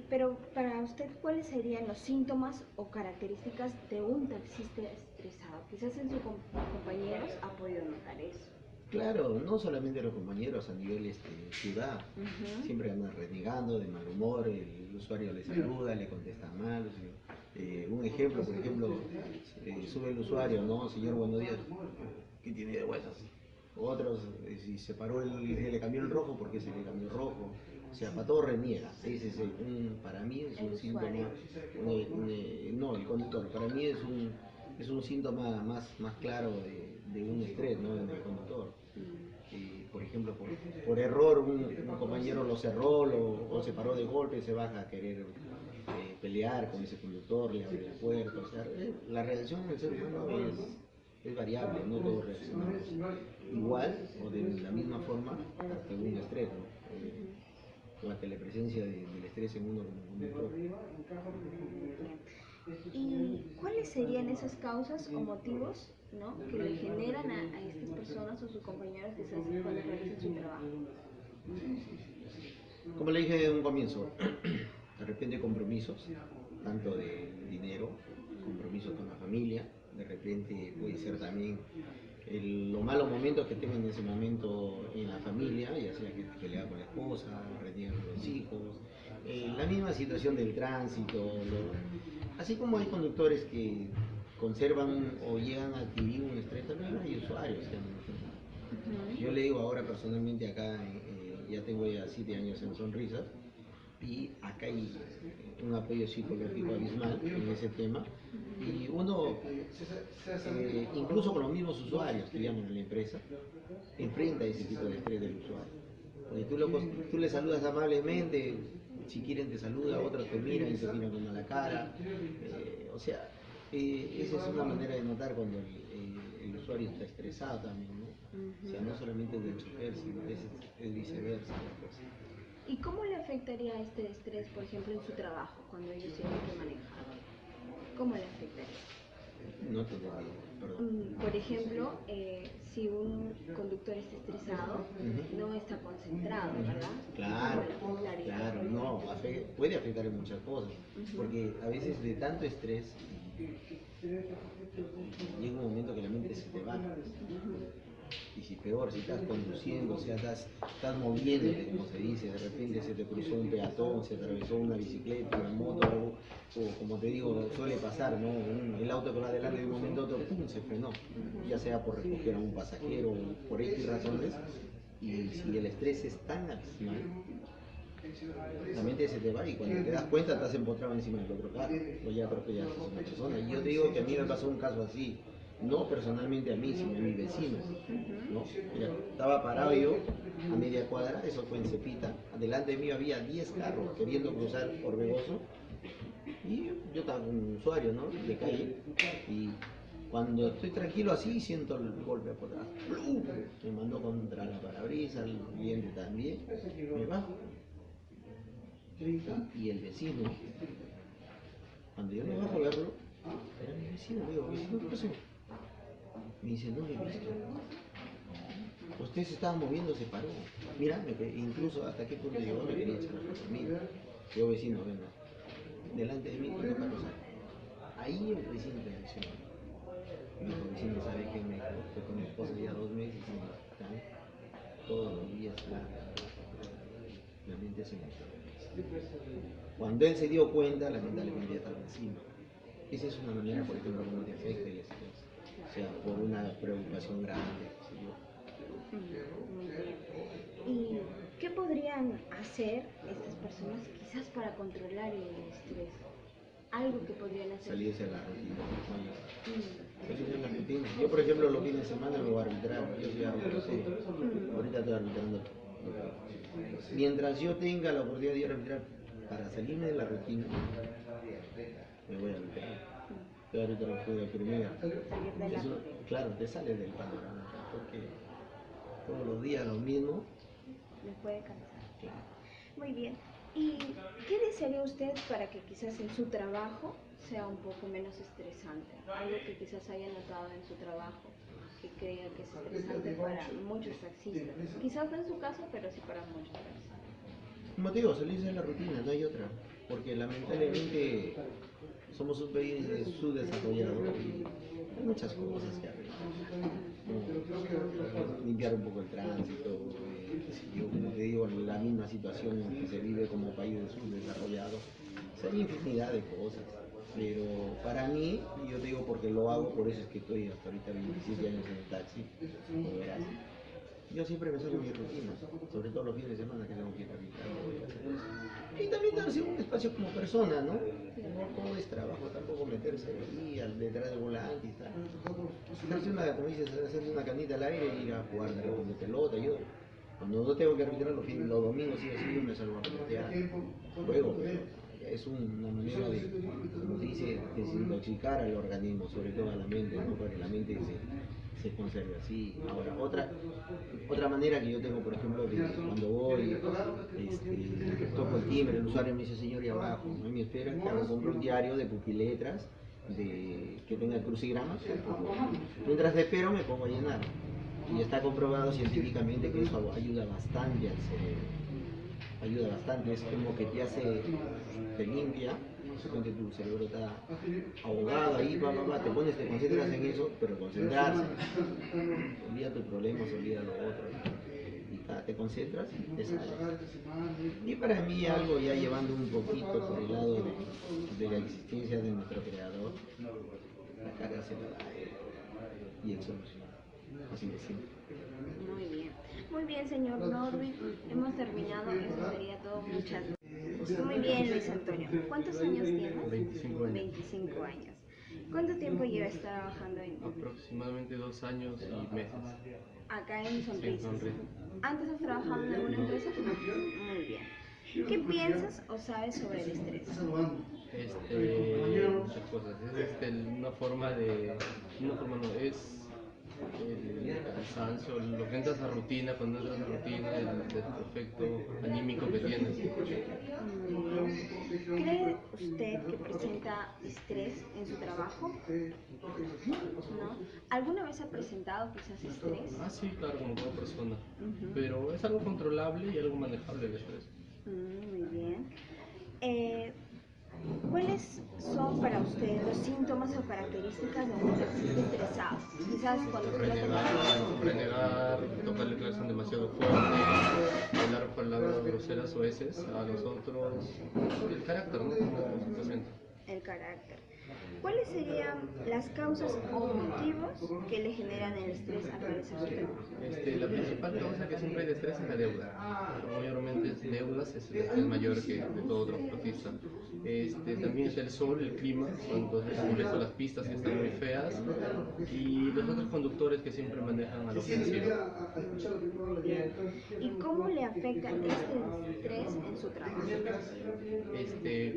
Pero para usted, ¿cuáles serían los síntomas o características de un taxista estresado? Quizás en sus compañeros ha podido notar eso. Claro, no solamente los compañeros a nivel ciudad, siempre andan renegando, de mal humor, el usuario le saluda, le contesta mal. Un ejemplo, por ejemplo, sube el usuario, ¿no? Señor, buenos días, ¿qué tiene de buenas? Otros, si se paró, se le cambió el rojo, ¿por qué se le cambió el rojo? O sea, para todo reniega. Ese es para mí es un síntoma, no, el conductor, para mí es un síntoma más claro de un estrés, ¿no? En el conductor. Por ejemplo, por error un compañero lo cerró o se paró de golpe, se baja a querer pelear con ese conductor, le abre la puerta. O sea, la reacción del ser humano es variable, no todos reaccionamos igual o de la misma forma ante un estrés, ¿no? O ante la presencia del estrés en uno como conductor. ¿Y cuáles serían esas causas o motivos, ¿no?, que le generan a estas personas o sus compañeros quizás cuando realizan su trabajo? Como le dije en un comienzo, de repente compromisos, tanto de dinero, compromisos con la familia, de repente puede ser también los malos momentos que tengan en ese momento en la familia, ya sea que pelea con la esposa, reniega con los hijos, la misma situación del tránsito, así como hay conductores que conservan o llegan a adquirir un estrés, también hay usuarios que han enfermado. Yo le digo ahora personalmente acá, ya tengo ya 7 años en Sonrisas, y acá hay un apoyo psicológico abismal en ese tema, y uno, incluso con los mismos usuarios que llaman a la empresa, enfrenta ese tipo de estrés del usuario. Porque tú le saludas amablemente, si quieren te saluda, otros te miran y te miran con mala cara, o sea, esa es una manera de notar cuando el usuario está estresado también, ¿no? O sea, no solamente del chofer, sino es viceversa la cosa. ¿Y cómo le afectaría este estrés, por ejemplo, en su trabajo, cuando ellos tienen que manejar? ¿Cómo le afectaría? No te entiendo, perdón. Por ejemplo, si un conductor está estresado, no está concentrado, ¿verdad? Claro, claro, no, puede afectar en muchas cosas, porque a veces de tanto estrés llega un momento que la mente se te va. Y si peor, si estás conduciendo, o sea, estás moviéndote, como se dice, de repente se te cruzó un peatón, se atravesó una bicicleta, una moto, o como te digo, suele pasar, ¿no? El auto que va adelante de un momento a otro, ¡pum!, se frenó, ya sea por recoger a un pasajero o por X razones, y si el estrés es tan abismal, la mente se te va y cuando te das cuenta estás empotrado encima del otro carro, o ya atropellas a una persona. Y yo te digo que a mí me pasó un caso así, no personalmente a mí, sino a mi vecino, ¿no? Mira, estaba parado yo a media cuadra, eso fue en Cepita, delante de mí había 10 carros queriendo cruzar Orbegoso, y yo estaba con un usuario, ¿no?, de calle, y cuando estoy tranquilo así siento el golpe por atrás, ¡plum!, me mandó contra la parabrisas, el cliente también, me bajo. Y el vecino, cuando yo me bajo a verlo, era mi vecino, digo, vecino, ¿qué pasó? Me dice, no lo he visto. Usted se estaba moviendo, se paró. Mira, incluso hasta qué punto llegó, me quería echar la foto a mí. Yo, vecino, venga, delante de mí, cuando carros hay. Ahí el vecino reaccionó. Mi hijo vecino sabe que me estoy con mi esposa ya 2 meses y todos los días la mente se me está. Cuando él se dio cuenta, lamentablemente ya estaba encima. Esa es una manera, por ejemplo, como te afecta el estrés. O sea, por una preocupación grande. ¿Y qué podrían hacer estas personas quizás para controlar el estrés? Algo que podrían hacer. Salirse a la rutina. Salirse a la rutina. Yo, por ejemplo, los fines de semana me voy a arbitrar. Yo soy árbitro. Ahorita estoy arbitrando. Mientras yo tenga la oportunidad de ir a arbitrar para salirme de la rutina, me voy a arbitrar. Voy a arbitrar el juego de primera. Claro, te sales del panorama, porque todos los días lo mismo. Me puede cansar. Claro. Muy bien. ¿Y qué desearía usted para que quizás en su trabajo sea un poco menos estresante? Algo que quizás haya notado en su trabajo, que crea que es estresante para muchos taxistas. Quizás no en su caso, pero sí para muchos taxistas. Como te digo, salirse de la rutina, no hay otra. Porque lamentablemente somos un país subdesarrollado y hay muchas cosas que arreglar. Limpiar un poco el tránsito, yo como te digo, la misma situación que se vive como país subdesarrollado. O sea, hay infinidad de cosas. Pero para mí, yo te digo porque lo hago, por eso es que estoy hasta ahorita 27 años en el taxi, como verás. Yo siempre me salgo mi rutina, sobre todo los fines de semana que tengo que ir a visitar. Y también darse un espacio como persona, ¿no? No todo es trabajo, tampoco meterse ahí detrás del volante y tal. Hacerse una canita al aire y ir a jugar de repente pelota. Yo, cuando no tengo que arbitrar los domingos, sí o sí, yo me salgo a pelotear. Juego, pero es una manera de, como se dice, desintoxicar al organismo, sobre todo a la mente, ¿no? Para que la mente se conserve así. Ahora, otra manera que yo tengo, por ejemplo, que cuando voy, toco el timbre, el usuario me dice, señor, y abajo, no me espera, que hago, compro un diario de pupiletras, que tenga crucigramas. Mientras espero me pongo a llenar. Y está comprobado científicamente que eso ayuda bastante al cerebro. Ayuda bastante, es como que te limpia. Cuando tu cerebro está ahogado ahí, te concentras en eso, pero concentrarse, olvida tus problemas, olvida lo otro, y te concentras y te sales. Y para mí algo ya llevando un poquito por el lado de la existencia de nuestro creador, la carga se la da y el solución, así de simple. Muy bien, señor Norby, hemos terminado, eso sería todo, muchas gracias. Muy bien, Luis Antonio. ¿Cuántos años tienes? 25 años. 25 años. ¿Cuánto tiempo llevas trabajando en Aproximadamente 2 años y meses. acá en Sonrisas? Sí, en Sonrisas. ¿Antes has trabajado en alguna empresa? Muy bien. ¿Qué piensas o sabes sobre el estrés? Muchas cosas. Es una forma no, es el cansancio, lo que entras a rutina, cuando entras a rutina, el efecto anímico que tienes. ¿Cree usted que presenta estrés en su trabajo? ¿No? ¿Alguna vez ha presentado quizás estrés? Ah, sí, claro, como toda persona. Pero es algo controlable y algo manejable el estrés. Muy bien. ¿Cuáles son para usted los síntomas o características de un taxista estresado? Quizás cuando usted lo Renegar, tocar el claxon demasiado fuerte, hablar palabras groseras o heces a los otros, el carácter, ¿no? Como se presenta. el carácter. ¿Cuáles serían las causas o motivos que le generan el estrés al realizar su trabajo? La principal causa que siempre hay de estrés es la deuda. Mayormente es deudas, es el estrés mayor que de todo transportista. También está el sol, el clima, entonces molesta las pistas que están muy feas, y los otros conductores que siempre manejan a la ofensiva. ¿Y cómo le afecta este estrés en su trabajo?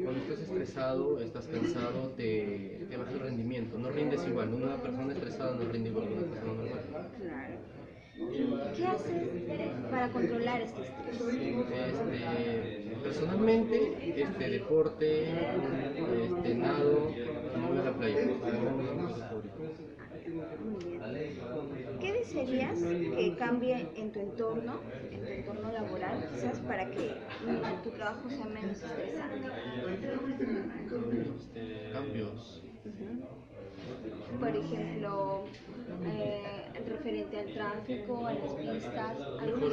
Cuando estás estresado, estás cansado, te baja el rendimiento, no rindes igual. Una persona estresada no rinde igual que una persona normal. Claro. ¿Y qué haces para controlar este estrés? Personalmente, deporte, nado, me voy a la playa. Muy bien. ¿Qué desearías que cambie en tu entorno laboral, quizás para que tu trabajo sea menos estresante? Cambios. Por ejemplo, referente al tráfico, a las pistas.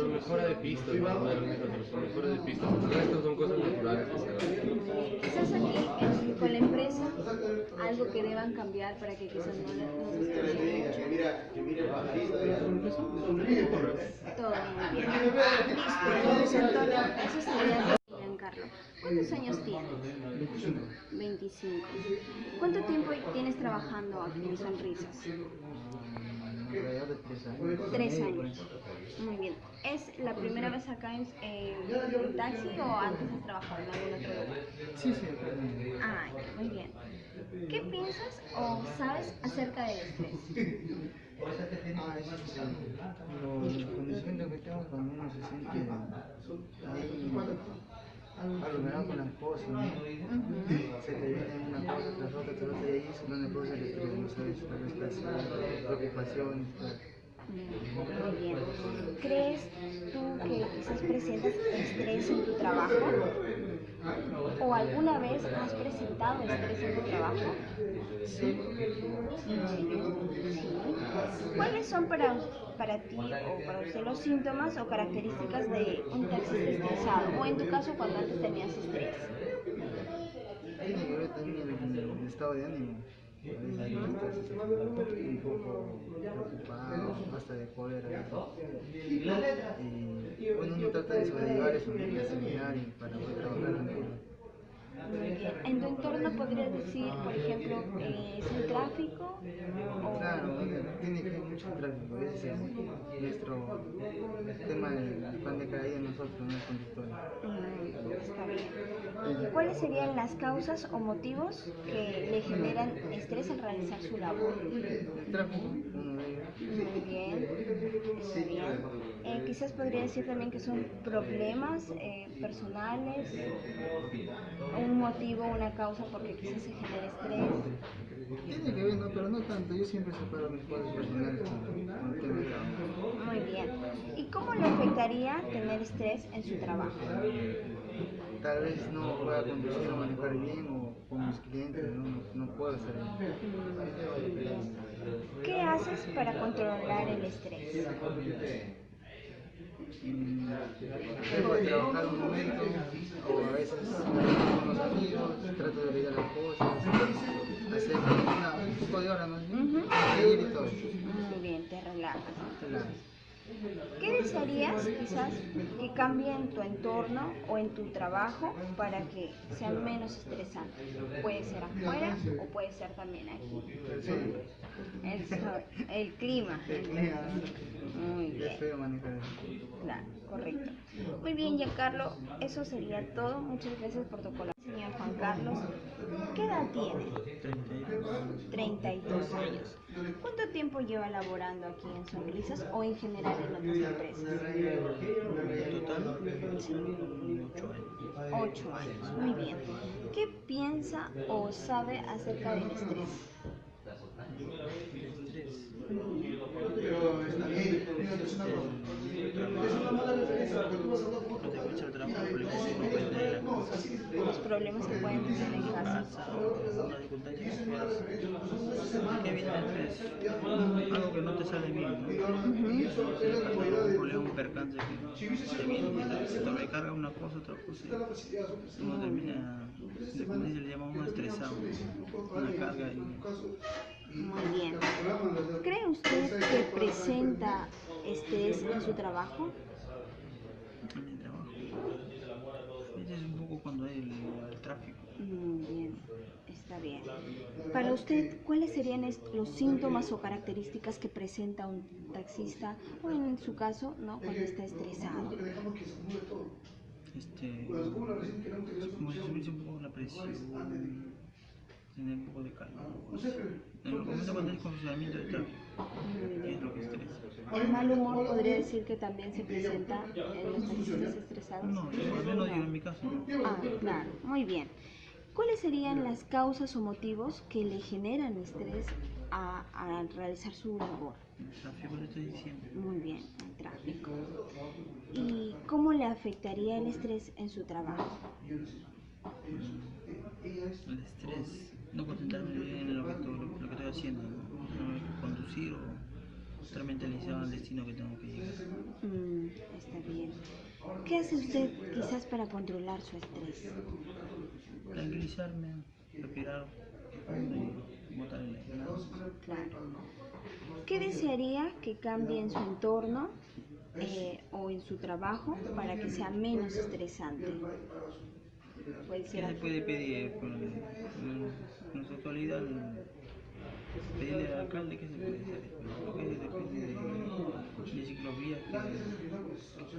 Mejora de pistas, mejora de pistas. El resto son cosas naturales que se dan. Quizás aquí con la empresa, algo que deban cambiar para que quizás no se estresen mucho. Todo muy bien. Listo, José Antonio, eso sería todo, Giancarlo. ¿Cuántos años tienes? 25. ¿Cuánto tiempo tienes trabajando aquí en Sonrisas? Alrededor de 3 años. 3 años. Muy bien. ¿Es la primera vez acá en taxi o antes has trabajado en algún otro lugar? Sí. Ah, muy bien. ¿Qué piensas o sabes acerca del estrés? Los condicionamientos que tengo cuando uno se siente ahí aglomerado con las cosas, ¿no? Se te viene una cosa tras otra, y ahí es donde produce el estrés, no sabes, la frustración, preocupación, todo. Muy bien. ¿Crees tú que quizás presentas estrés en tu trabajo? ¿O alguna vez has presentado estrés en tu trabajo? Sí. ¿Cuáles son para ti o para usted los síntomas o características de un taxista estresado? O en tu caso, cuando antes tenías estrés. Tiene que ver también el estado de ánimo. A veces estás un poco preocupado, hasta de cólera. Y bueno, uno trata de sobrellevar eso, de asimilar y para poder trabajar tranquilo. ¿En tu entorno podrías decir, por ejemplo, es el tráfico? Claro, tiene que haber mucho tráfico. Ese es nuestro tema del pan de cada día nosotros, los conductores. Está bien. ¿Cuáles serían las causas o motivos que le generan estrés al realizar su labor? El tráfico, uno de ellos. Muy bien, muy bien. Quizás podría decir también que son problemas personales, un motivo, una causa porque quizás se genere estrés. Tiene que ver, ¿no? Pero no tanto. Yo siempre separo mis cosas personales con el tema de trabajo. Muy bien. ¿Y cómo le afectaría tener estrés en su trabajo? Tal vez no pueda conducir o manejar bien o con mis clientes, no puedo hacer bien. ¿Qué haces para controlar el estrés? Dejo de trabajar un momento o a veces con los amigos, trato de olvidar las cosas, hacer un poco de hora más bien, seguir y todo. Muy bien, te relajas. Claro. ¿Qué desearías quizás que cambie en tu entorno o en tu trabajo para que sea menos estresante? Puede ser afuera o puede ser también aquí. El sol, el clima. Muy bien. Es feo manejar. Claro, correcto. Muy bien, Giancarlo, eso sería todo. Muchas gracias por tu colaboración. señor Juan Carlos. ¿Qué edad tiene? 32 años. ¿Cuánto tiempo lleva laborando aquí en Sonrisas o en general en otras empresas? Total, Sí. 8 años. 8 años, muy bien. ¿Qué piensa o sabe acerca del estrés? Los problemas que pueden tener en casa. Que viene algo que no te sale bien, ¿no? Un problema, un percance que te viene, te recarga una cosa, otra cosa, y uno termina, le llamamos estresado, una carga. Muy bien. ¿Cree usted que presenta estrés en su trabajo? En mi trabajo, a veces un poco cuando hay el tráfico. Bien, está bien. Para usted, ¿cuáles serían los síntomas o características que presenta un taxista o en su caso, ¿no?, cuando está estresado? Como si subirse un poco la presión, tener un poco de calma. En el momento cuando hay condicionamiento de tráfico, ¿qué es lo que estresa? ¿El mal humor podría decir que también se presenta en los taxistas estresados? No, al menos yo en mi caso no. Ah, claro, muy bien. ¿Cuáles serían las causas o motivos que le generan estrés a realizar su labor? El tráfico le estoy diciendo. Muy bien, el tráfico. ¿Y cómo le afectaría el estrés en su trabajo? El estrés, no concentrarme bien en lo que estoy haciendo, no conducir o estar mentalizado al destino que tengo que llegar. Está bien. ¿Qué hace usted quizás para controlar su estrés? Tranquilizarme, respirar y botar el aire. Claro. ¿Qué desearía que cambie en su entorno o en su trabajo para que sea menos estresante? Puede ¿Qué ser se puede pedir con nuestra actualidad? Pedirle al alcalde qué se puede hacer, porque depende de ciclovías,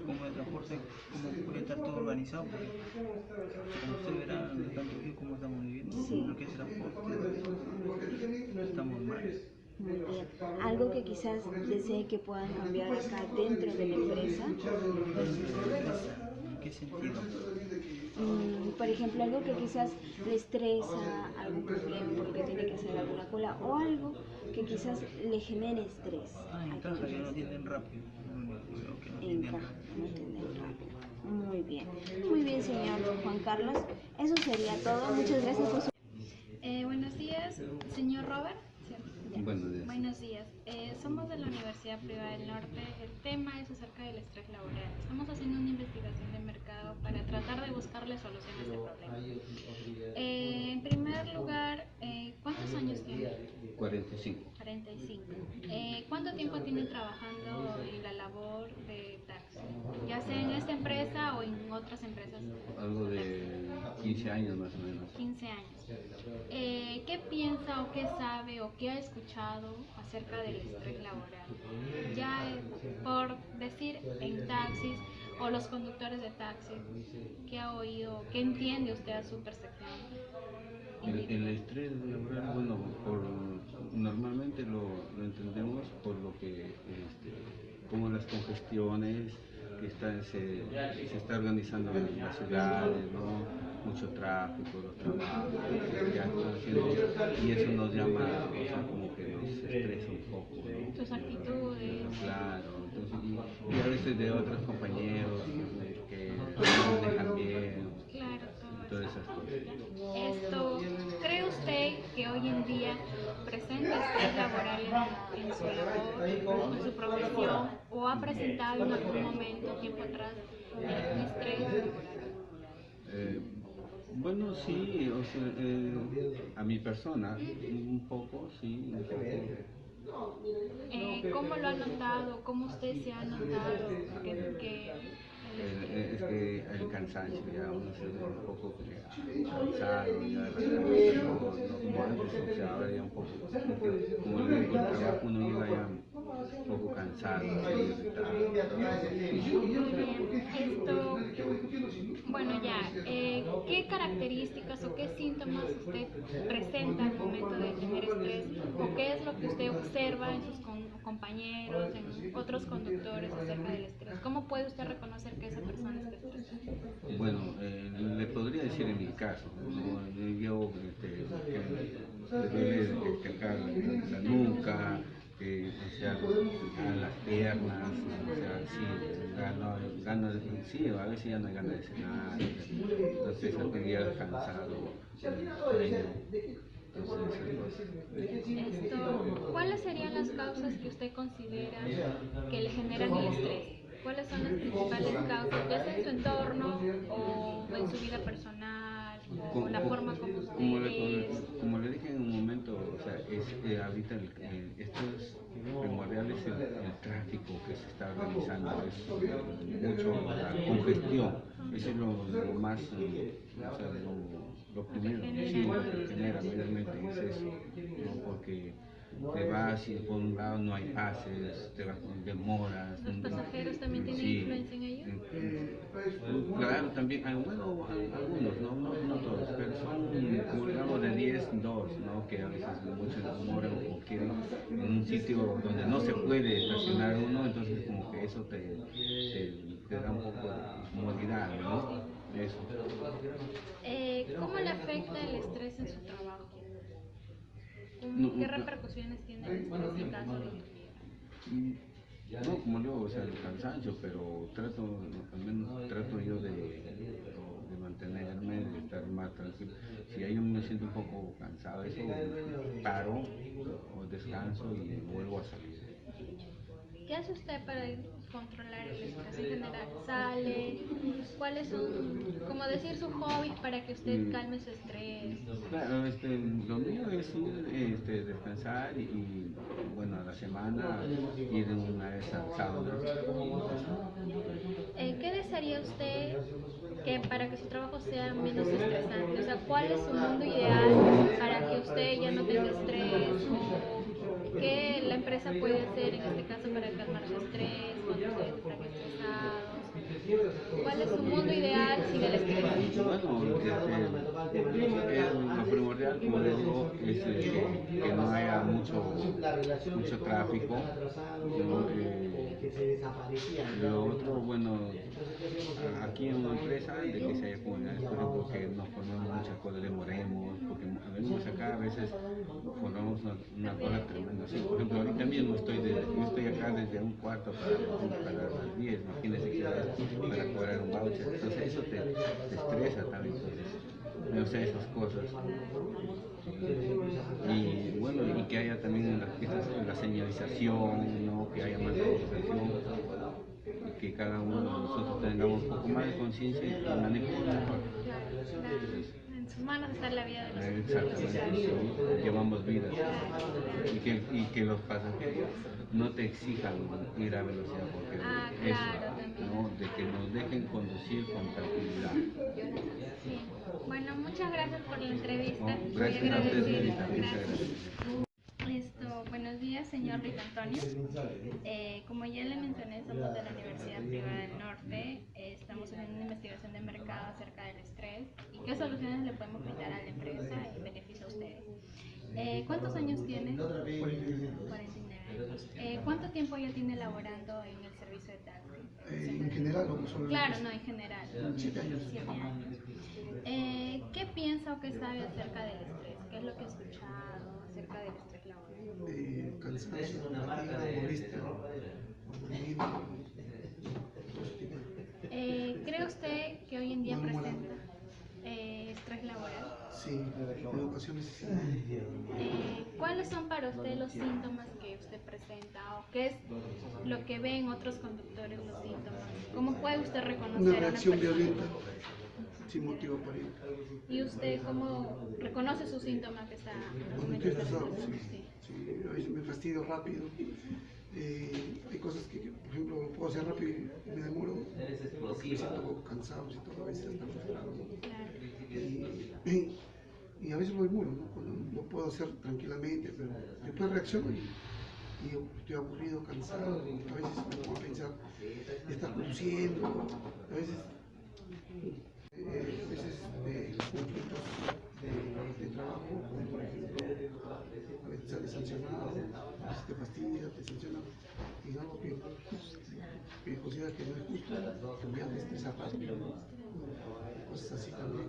como el transporte, cómo puede estar todo organizado, porque como usted verá, tanto yo como estamos viviendo, Sí. lo que es transporte, estamos mal. Muy bien. Algo que quizás desee que puedan cambiar acá dentro de la empresa. ¿En qué sentido? Por ejemplo, algo que quizás le estresa, algún problema porque tiene que hacer alguna cola o algo que quizás le genere estrés. En caja que no atienden rápido. Creo que no En atienden caja, rápido. no atienden rápido. Muy bien. Muy bien, señor Juan Carlos. Eso sería todo. Muchas gracias por su... Buenos días, señor Robert. Buenos días. Buenos días. Somos de la Universidad Privada del Norte. El tema es acerca del estrés laboral. Estamos haciendo una investigación de mercado para tratar de buscarle soluciones a este problema. En primer lugar, ¿cuántos años tiene? 45. 45. ¿Cuánto tiempo tiene trabajando en la labor de taxi? Ya sea en esta empresa o en otras empresas. Algo de 15 años más o menos. 15 años. ¿Qué piensa o qué sabe o qué ha escuchado acerca del estrés laboral? Ya por decir en taxis o los conductores de taxi, ¿qué ha oído? ¿Qué entiende usted a su percepción? El estrés laboral, bueno, normalmente lo entendemos por lo que, como las congestiones que se está organizando en las ciudades, ¿no? Mucho tráfico, los trabajos, ya están haciendo, y eso nos llama, o sea, como que nos estresa un poco, ¿no? Sus actitudes. Claro, entonces, y a veces de otros compañeros que no nos dejan bien, Claro, todas esas cosas. ¿Cree usted que hoy en día presenta estrés laboral en su labor, en su profesión, o ha presentado en algún momento, tiempo atrás, algún estrés laboral? Bueno, sí, o sea, a mi persona, un poco, sí, un poco. ¿Cómo lo ha notado? ¿Cómo usted se ha notado? Es que el cansancio, ya uno se ve un poco cansado, ya no como antes, o sea, ahora ya un poco, porque como el trabajo uno llega ya un poco cansado, irritado. Bueno, ya, ¿qué características características o qué síntomas usted presenta al momento de tener estrés o qué es lo que usted observa en sus compañeros, en otros conductores acerca del estrés. ¿Cómo puede usted reconocer que esa persona está estresada? Bueno, le podría decir en mi caso, ¿no? Yo me duele acá la nuca, o sea, a las piernas, o sea, sí, sí, a veces ya no hay ganas de cenar, entonces el día cansado, sueño. ¿Cuáles serían las causas que usted considera que le generan el estrés? ¿Cuáles son las principales causas, ya sea en su entorno o en su vida personal o la forma como usted es? Como le dije en un momento, o sea, ahorita esto es primordial, es el tráfico que se está realizando, es mucho la congestión, eso es lo más, o sea, lo primero, sí, lo que genera mayormente es eso, ¿no? Porque te vas y por un lado no hay pases, te vas con demoras. ¿Los pasajeros también tienen influencia en ello? Claro, también, bueno, algunos, no todos, pero son, como digamos, de 10, 2, ¿no? Que a veces muchos demoran o quieren en un sitio donde no se puede estacionar uno, entonces como que eso te da un poco de comodidad, ¿no? Eso. ¿Cómo le afecta el estrés en su trabajo? ¿Qué repercusiones tiene el estrés en caso de que tuviera? No, como yo, o sea, el cansancio, pero al menos trato yo de mantenerme, de estar más tranquilo. Si yo me siento un poco cansado, eso paro o descanso y vuelvo a salir. ¿Qué hace usted para controlar el estrés en general? ¿Sale? ¿Cuáles son, como decir, sus hobbies para que usted calme su estrés? Claro, lo mío es ir, descansar y, bueno, a la semana ir en una de esas saunas. ¿Qué desearía usted que para que su trabajo sea menos estresante? O sea, ¿cuál es su mundo ideal para que usted ya no tenga estrés? ¿O qué la empresa puede hacer en este caso para calmar su estrés cuando ustedes están estresados? ¿Cuál es su mundo ideal sin el estrés? Bueno, lo primordial, como les digo, es que no haya mucho tráfico. Lo otro, bueno, aquí en una empresa, de que se haya comunidades, por ejemplo, que nos formemos muchas cosas, demoremos, porque venimos acá a veces formamos una cola tremenda. Sí, por ejemplo, ahorita mismo yo estoy acá desde un cuarto para las 10, imagínense que para cobrar un voucher, entonces eso te estresa también, entonces, no sé, esas cosas. Y bueno, y que haya también en las pistas la señalización, ¿no? Que haya más señalización, y que cada uno de nosotros tengamos un poco más de conciencia y manejemos mejor. En sus manos está la vida de los Exactamente, sí, llevamos vidas. Y que los pasajeros no te exijan ir a velocidad, porque ¿no? De que nos dejen conducir con tranquilidad. Sí. Bueno, muchas gracias por la entrevista. No, gracias a ustedes, gracias. Buenos días, señor Luis Antonio. Como ya le mencioné, somos de la Universidad Privada del Norte. Estamos haciendo una investigación de mercado acerca del estrés y qué soluciones le podemos brindar a la empresa en beneficio a ustedes. ¿Cuántos años tiene? 49 años. ¿Cuánto tiempo ya tiene laborando en el servicio de taxi? ¿En general o solo? Claro, no, en general. 7 años. 7 años. ¿Qué piensa o qué sabe acerca del estrés? ¿Qué es lo que ha escuchado acerca del estrés laboral? Cansancio, fatiga, molestia, aburrimiento. ¿Cree usted que hoy en día presenta estrés laboral? Sí, en ocasiones sí. ¿Cuáles son para usted los síntomas que usted presenta o qué es lo que ven otros conductores los síntomas? ¿Cómo puede usted reconocer Una reacción a una persona? violenta, sin motivo aparente. ¿Y usted cómo reconoce sus síntomas que está? Cuando estoy estresado, sí. A veces me fastidio rápido. Hay cosas que, por ejemplo, lo puedo hacer rápido y me demoro porque me siento cansado, me siento a veces hasta frustrado, ¿no? Y a veces lo demoro, ¿no? Cuando lo puedo hacer tranquilamente, pero después reacciono y yo estoy aburrido, cansado, a veces me pongo a pensar, estar conduciendo, a veces a veces sale sancionado, si te fastidia, te sancionan en algo que consideras que no es justo, también te estresa rápido, cosas así también.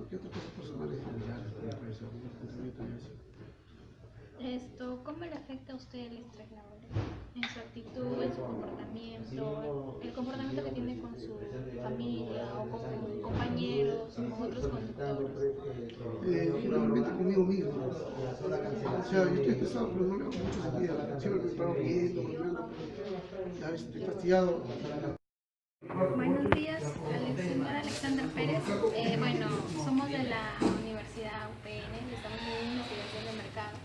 ¿Qué otras cosas personales familiares? ¿Cómo le afecta a usted el estrés laboral? En su actitud, en su comportamiento, el comportamiento que tiene con su familia o con compañeros, con otros conductores. Generalmente conmigo mismo. O sea, yo estoy estresado, pero no le hago mucho sentido. Siempre me paro viendo, caminando, y a veces estoy fastidiado. Buenos días, señor Alexander Pérez. Bueno, somos de la Universidad UPN, estamos en una investigación de mercado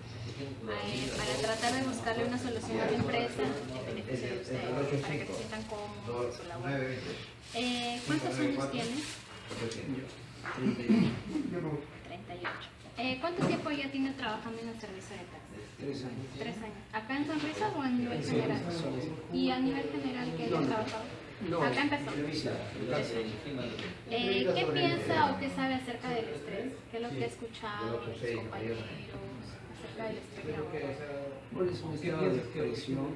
para tratar de buscarle una solución a la empresa en beneficio de ustedes, para que se sientan cómodos en su labor. ¿Cuántos años tiene? 38. ¿Cuánto tiempo ya tiene trabajando en el servicio de taxi? 3 años. ¿Acá en Sonrisas o a nivel general? ¿Y a nivel general qué ha trabajado? Acá empezó. ¿Qué piensa o qué sabe acerca del estrés? ¿Qué es lo que ha escuchado de sus compañeros acerca del estrés laboral? Bueno, es un estado de presión,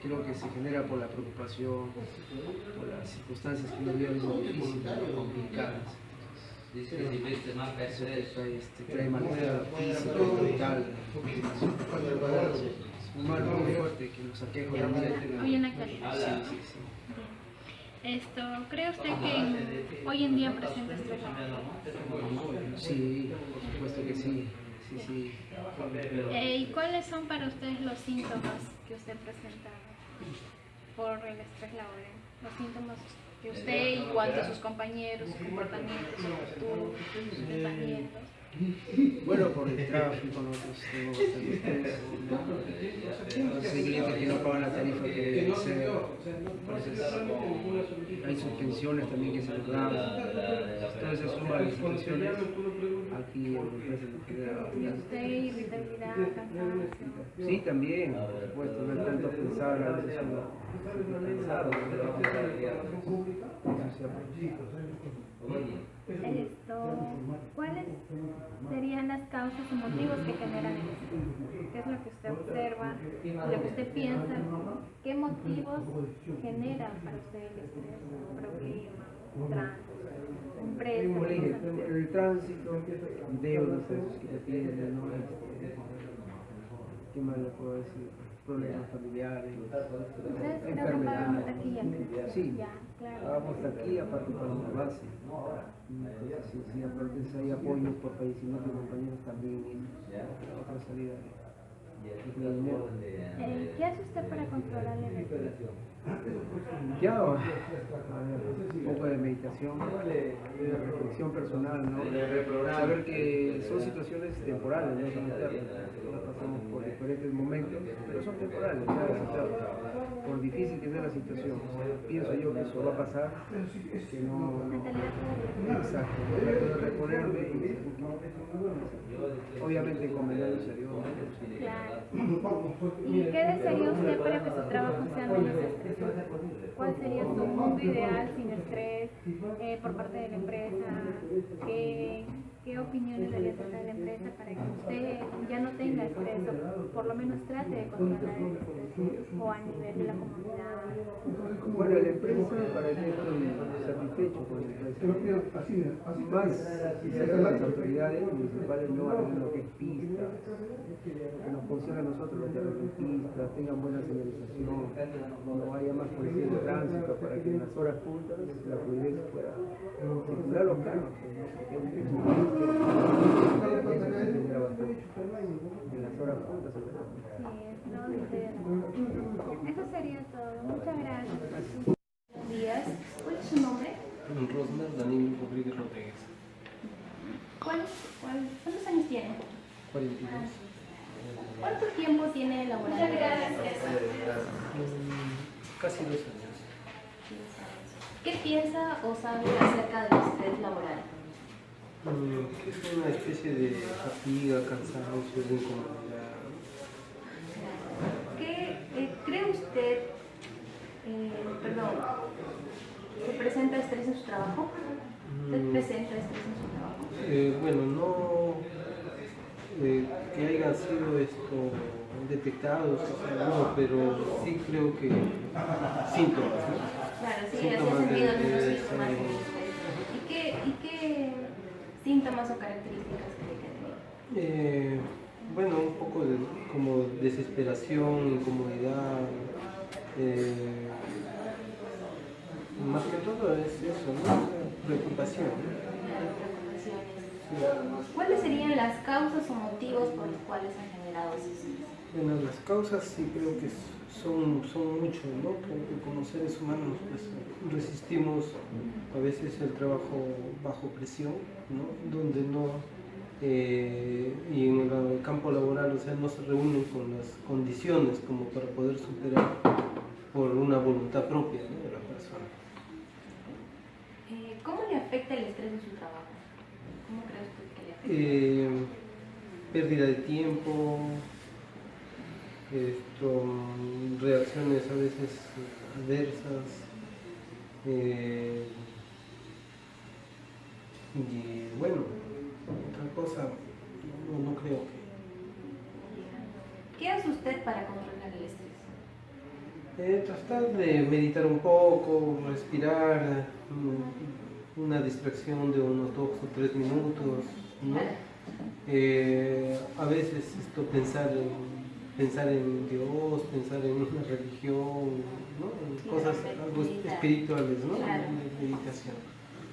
creo que se genera por la preocupación, por las circunstancias que uno vive a veces difíciles, complicadas. Trae malestar físico, mental, un mal muy fuerte que nos aqueja hoy en la actualidad. ¿Cree usted que hoy en día presenta estrés laboral? Sí, por supuesto que sí. Sí. ¿Y cuáles son para ustedes los síntomas que usted presenta por el estrés laboral? Los síntomas que usted, en cuanto a sus compañeros, sus comportamientos, su actitud, sus pensamientos. Bueno, por el tráfico, nosotros tenemos bastante estrés. Hay clientes que no pagan la tarifa que deben ser. Entonces, hay suspensiones también que se reclaman. Entonces, se suma de situaciones aquí en la empresa nos genera. ¿Y usted irritabilidad, cansancio? Sí, también, por supuesto, no es tanto pensar, a veces uno cansado. ¿Cuáles serían las causas y motivos que generan el estrés? ¿Qué es lo que usted observa? Lo que usted piensa. ¿Qué motivos generan para usted el estrés? Problemas, tránsito, empresa. El tránsito, deudas que te tienen, ¿no? ¿Qué más le puedo decir? Problemas familiares, enfermedades. Sí, ya, claro. pagamos taquilla aparte para una base. Entonces, si aparte hay apoyo por fallecimiento de compañeros también y otra salida de dinero. ¿Qué hace usted para controlar el estrés? Ya, a ver, un poco de meditación, de reflexión personal, ¿no? Saber que son situaciones temporales, no son eternas. Todos pasamos por diferentes momentos, pero son temporales, por difícil que sea la situación. Pienso yo que eso va a pasar, que no. Exacto, trato de reponerme y obviamente con medallas serio. Claro. ¿Y qué desearía usted para que su trabajo sea menos estresante? ¿Cuál sería su mundo ideal sin estrés por parte de la empresa? ¿Qué opiniones le da a la empresa para que usted ya no tenga estrés o por lo menos trate de controlar el estrés o a nivel de la comunidad? Bueno, la empresa, para que estoy satisfecho con la empresa. Más quizás las autoridades municipales no arreglen lo que es pistas, que nos funcione a nosotros los de pistas, tengan buena señalización, no haya más policía de tránsito para que en las horas puntas la fluidez pueda circular los carros. En las horas puntas. Eso sería todo. Muchas gracias. Buenos días. ¿Cuál es su nombre? Rosmer Daniel Rodríguez Rodríguez. ¿Cuántos años tiene? 42. ¿Cuánto tiempo tiene laborando en la empresa? Casi 2 años. ¿Qué piensa o sabe acerca del estrés laboral? Es una especie de fatiga, cansancio, de incomodidad. ¿Qué cree usted, que presenta estrés en su trabajo? ¿Usted presenta estrés en su trabajo? Bueno, ha sido detectados, o sea, no, pero sí creo que síntomas, ¿no? Claro, sí, Síntomas has sentido de algunos ese- síntomas. ¿Y qué síntomas o características cree que tiene? Bueno, un poco de como desesperación, incomodidad, más que todo es eso, ¿no? Preocupación, ¿no? ¿Cuáles serían las causas o motivos por los cuales han generado ese estrés? Bueno, las causas sí creo que son muchos, ¿no? Creo que como seres humanos pues, resistimos a veces el trabajo bajo presión, ¿no? Donde no, y en el campo laboral, o sea, no se reúnen con las condiciones como para poder superar por una voluntad propia, ¿no? De la persona. ¿Cómo le afecta el estrés en su trabajo? ¿Cómo cree usted que le afecta? Pérdida de tiempo, reacciones a veces adversas, y bueno, otra cosa, no creo que... ¿Qué hace usted para controlar el estrés? Tratar de meditar un poco, respirar, una distracción de unos 2 o 3 minutos, ¿no? A veces pensar en Dios, pensar en una religión, ¿no? En cosas algo espirituales, ¿no? Claro. Meditación.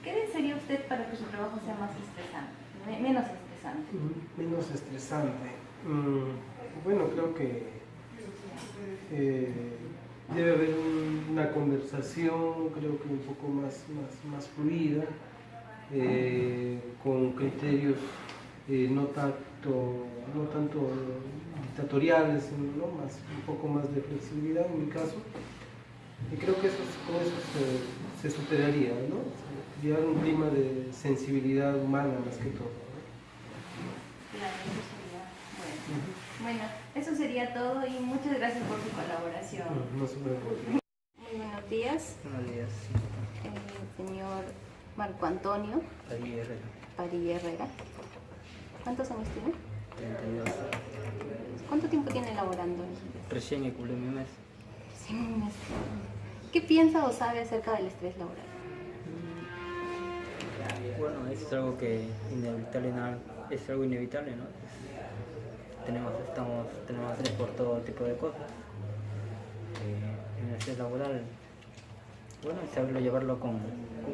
¿Qué sería usted para que su trabajo sea más estresante, menos estresante? Menos estresante. Bueno, creo que debe haber una conversación, creo que un poco más fluida, con criterios no tanto dictatoriales, sino ¿no? Un poco más de flexibilidad en mi caso. Y creo que con eso se superaría, ¿no? Crear un clima de sensibilidad humana más que todo, ¿no? Claro, eso sería bueno. Bueno, eso sería todo y muchas gracias por su colaboración. No se preocupe. Muy buenos días. Buenos días. Señor Marco Antonio Padilla Herrera, ¿Cuántos años tiene? 32. ¿Cuánto tiempo tiene laborando? Recién he cumplido mi mes. Sí, un mes. ¿Qué piensa o sabe acerca del estrés laboral? Bueno, es algo que es algo inevitable, ¿no? Tenemos estrés por todo tipo de cosas. En el estrés laboral, bueno, es saberlo llevarlo con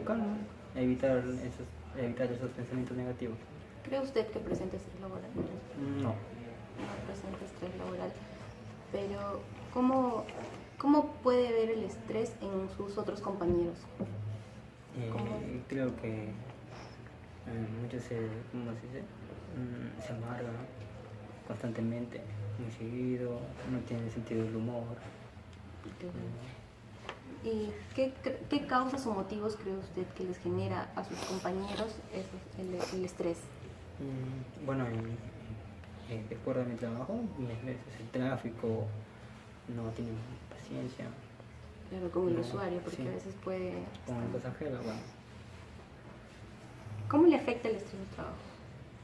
calma, evitar esos pensamientos negativos. ¿Cree usted que presenta estrés laboral? No. No presenta estrés laboral. Pero, ¿cómo puede ver el estrés en sus otros compañeros? Creo que muchos ¿cómo se dice? Se amargan, ¿no? Constantemente, muy seguido, no tienen sentido del humor. ¿Y qué causas o motivos cree usted que les genera a sus compañeros el estrés? Bueno, de acuerdo a mi trabajo, a veces el tráfico, no tienen paciencia. Claro, como el No, usuario, porque sí. a veces puede... Con el pasajero, bueno. ¿Cómo le afecta el estrés en su trabajo?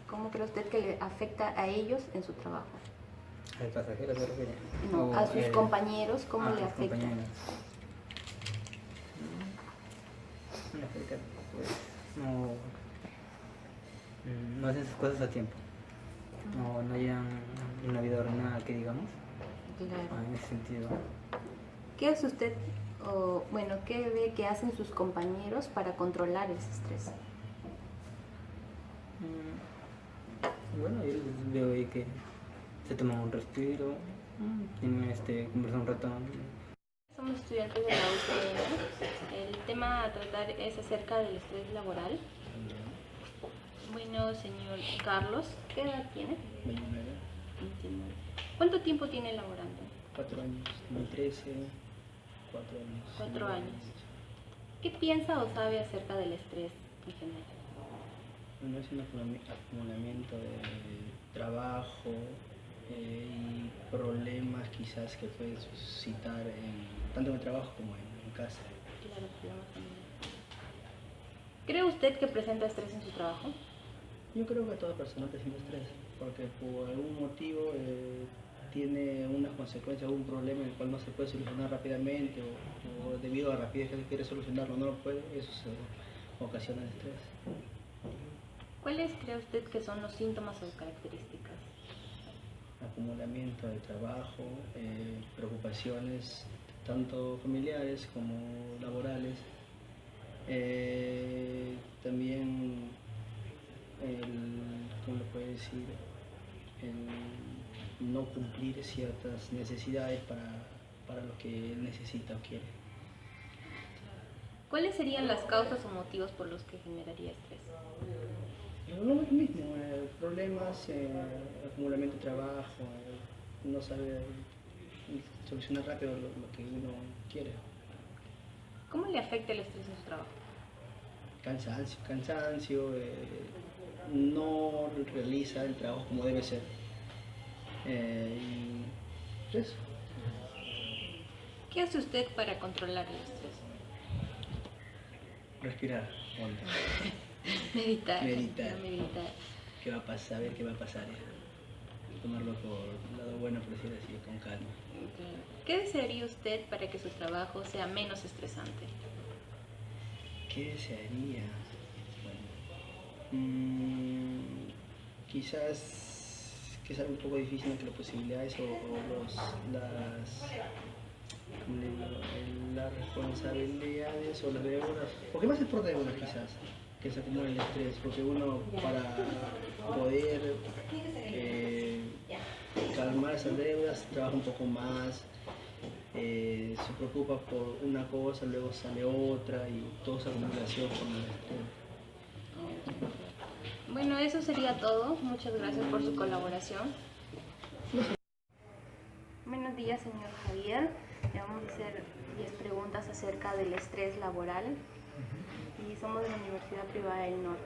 ¿Cómo cree usted que le afecta a ellos en su trabajo? ¿Al pasajero se refiere? No, O a sus compañeros, ¿cómo le sus afecta? compañeros. Le afecta, pues, no hacen sus cosas a tiempo. No llevan una vida ordenada, que digamos. Claro. En ese sentido. ¿Qué hace usted, o bueno, qué ve que hacen sus compañeros para controlar ese estrés? Bueno, yo veo ahí que se toman un respiro, tienen conversan un rato. Somos estudiantes de la UCM. El tema a tratar es acerca del estrés laboral. Bueno, señor Carlos, ¿qué edad tiene? 29. 29. ¿Cuánto tiempo tiene laborando? 4 años, 2013, 4 años. 4 años. ¿Qué piensa o sabe acerca del estrés en general? Bueno, es un acumulamiento de trabajo y problemas quizás que puede suscitar tanto en el trabajo como en casa. Claro, problemas también. ¿Cree usted que presenta estrés en su trabajo? Yo creo que toda persona presenta estrés, porque por algún motivo tiene una consecuencia, algún problema en el cual no se puede solucionar rápidamente o debido a la rapidez que quiere solucionarlo no lo puede, eso se ocasiona el estrés. ¿Cuáles cree usted que son los síntomas o características? Acumulamiento de trabajo, preocupaciones tanto familiares como laborales, también ¿cómo le puedo decir? El no cumplir ciertas necesidades para lo que necesita o quiere. ¿Cuáles serían las causas o motivos por los que generaría estrés? Lo mismo, problemas, acumulamiento de trabajo, no saber solucionar rápido lo que uno quiere. ¿Cómo le afecta el estrés en su trabajo? Cansancio, no realiza el trabajo como debe ser. Y eso. ¿Qué hace usted para controlar el estrés? Respirar, Meditar. Meditar. Meditar. ¿Qué va a pasar? A ver qué va a pasar. Tomarlo por el lado bueno, por decir así, con calma. ¿Qué desearía usted para que su trabajo sea menos estresante? ¿Qué desearía? Bueno, quizás que es algo un poco difícil entre las posibilidades las responsabilidades o las deudas, porque más es por deudas quizás, que se acumula el estrés, porque uno para poder calmar esas deudas trabaja un poco más, se preocupa por una cosa, luego sale otra y todo esa acumulación con el estrés. Bueno, eso sería todo. Muchas gracias por su colaboración. Buenos días, señor Javier. Le vamos a hacer 10 preguntas acerca del estrés laboral. Y somos de la Universidad Privada del Norte.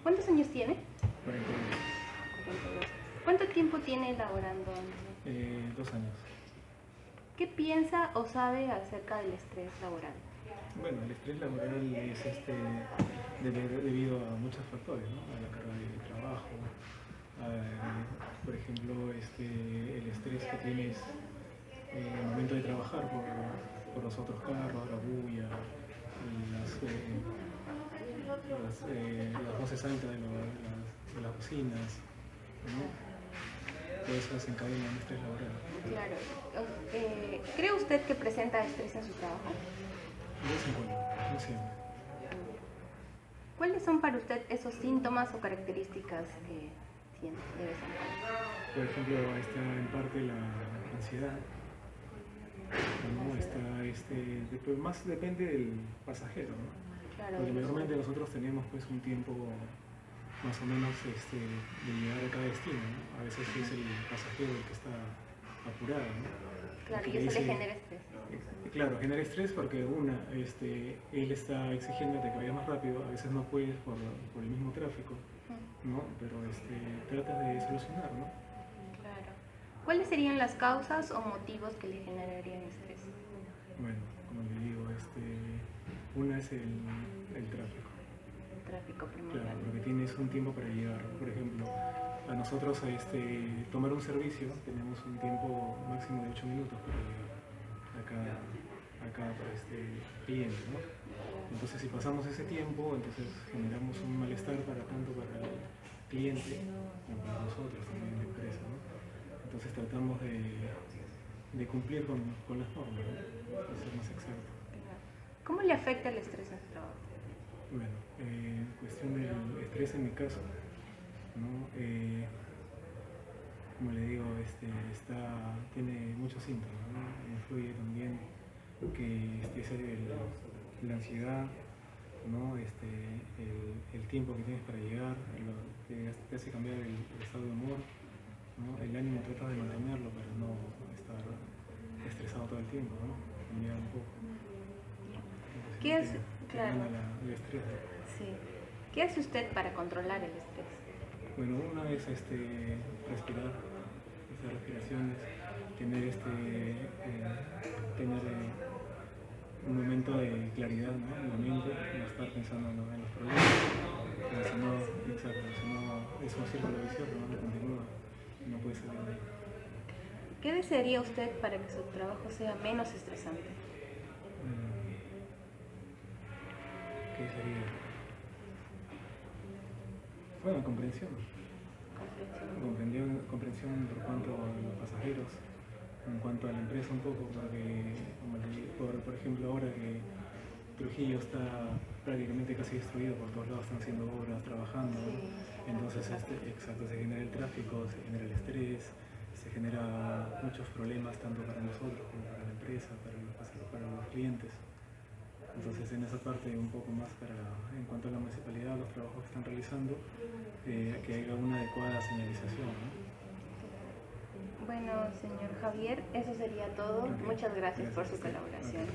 ¿Cuántos años tiene? 42. ¿Cuánto tiempo tiene laborando? 2 años. ¿Qué piensa o sabe acerca del estrés laboral? Bueno, el estrés laboral es debido a muchos factores, ¿no? A la carga de trabajo, por ejemplo, el estrés que tienes en el momento de trabajar por los otros carros, la bulla, las voces altas de las bocinas, ¿no? Todo eso desencadena un estrés laboral. Claro. ¿Cree usted que presenta estrés en su trabajo? De vez en cuando, no siempre. ¿Cuáles son para usted esos síntomas o características que tiene de vez en cuando? Por ejemplo, está en parte la ansiedad, ¿no? Pues más depende del pasajero, ¿no? Claro, porque mayormente nosotros tenemos pues un tiempo más o menos de llegar a cada destino, ¿no? A veces es el pasajero el que está apurado, ¿no? Claro, y eso le genera estrés. Claro, genera estrés porque él está exigiéndote que vayas más rápido, a veces no puedes por el mismo tráfico, ¿no? Pero tratas de solucionar, ¿no? Claro. ¿Cuáles serían las causas o motivos que le generarían estrés? Bueno, como le digo, una es el tráfico. El tráfico primordial. Claro, porque tienes un tiempo para llegar. Por ejemplo, a nosotros tomar un servicio tenemos un tiempo máximo de 8 minutos para llegar acá para cliente, ¿no? Entonces si pasamos ese tiempo, entonces generamos un malestar tanto para el cliente como para nosotros también, la empresa, ¿no? Entonces tratamos de cumplir con las normas, ¿no? Para ser más exacto. ¿Cómo le afecta el estrés en su trabajo? Bueno, cuestión del estrés en mi caso, ¿no? Como le digo, tiene muchos síntomas, ¿no? Influye también que la ansiedad, ¿no? El tiempo que tienes para llegar, te hace cambiar el estado de humor, ¿no? El ánimo tratas de mantenerlo para no estar estresado todo el tiempo, ¿no? Cambiar un poco. ¿Qué hace? Claro. El estrés. Sí. ¿Qué hace usted para controlar el estrés? Bueno, una es respirar, hacer respiraciones, tener un momento de claridad, ¿no? En la mente, no estar pensando en los problemas, Pero si no, exacto, si no es un círculo vicioso, no continúa, no puede salir de ahí. ¿Qué desearía usted para que su trabajo sea menos estresante? ¿Qué sería? Bueno, comprensión. Comprensión por cuanto a los pasajeros, en cuanto a la empresa un poco, porque por ejemplo ahora que Trujillo está prácticamente casi destruido, por todos lados están haciendo obras, trabajando, entonces exacto, se genera el tráfico, se genera el estrés, se genera muchos problemas tanto para nosotros como para la empresa, para los clientes. Entonces en esa parte un poco más en cuanto a la municipalidad, los trabajos que están realizando, que haya una adecuada señalización, ¿no? Bueno, señor Javier, eso sería todo. Muchas gracias por su colaboración.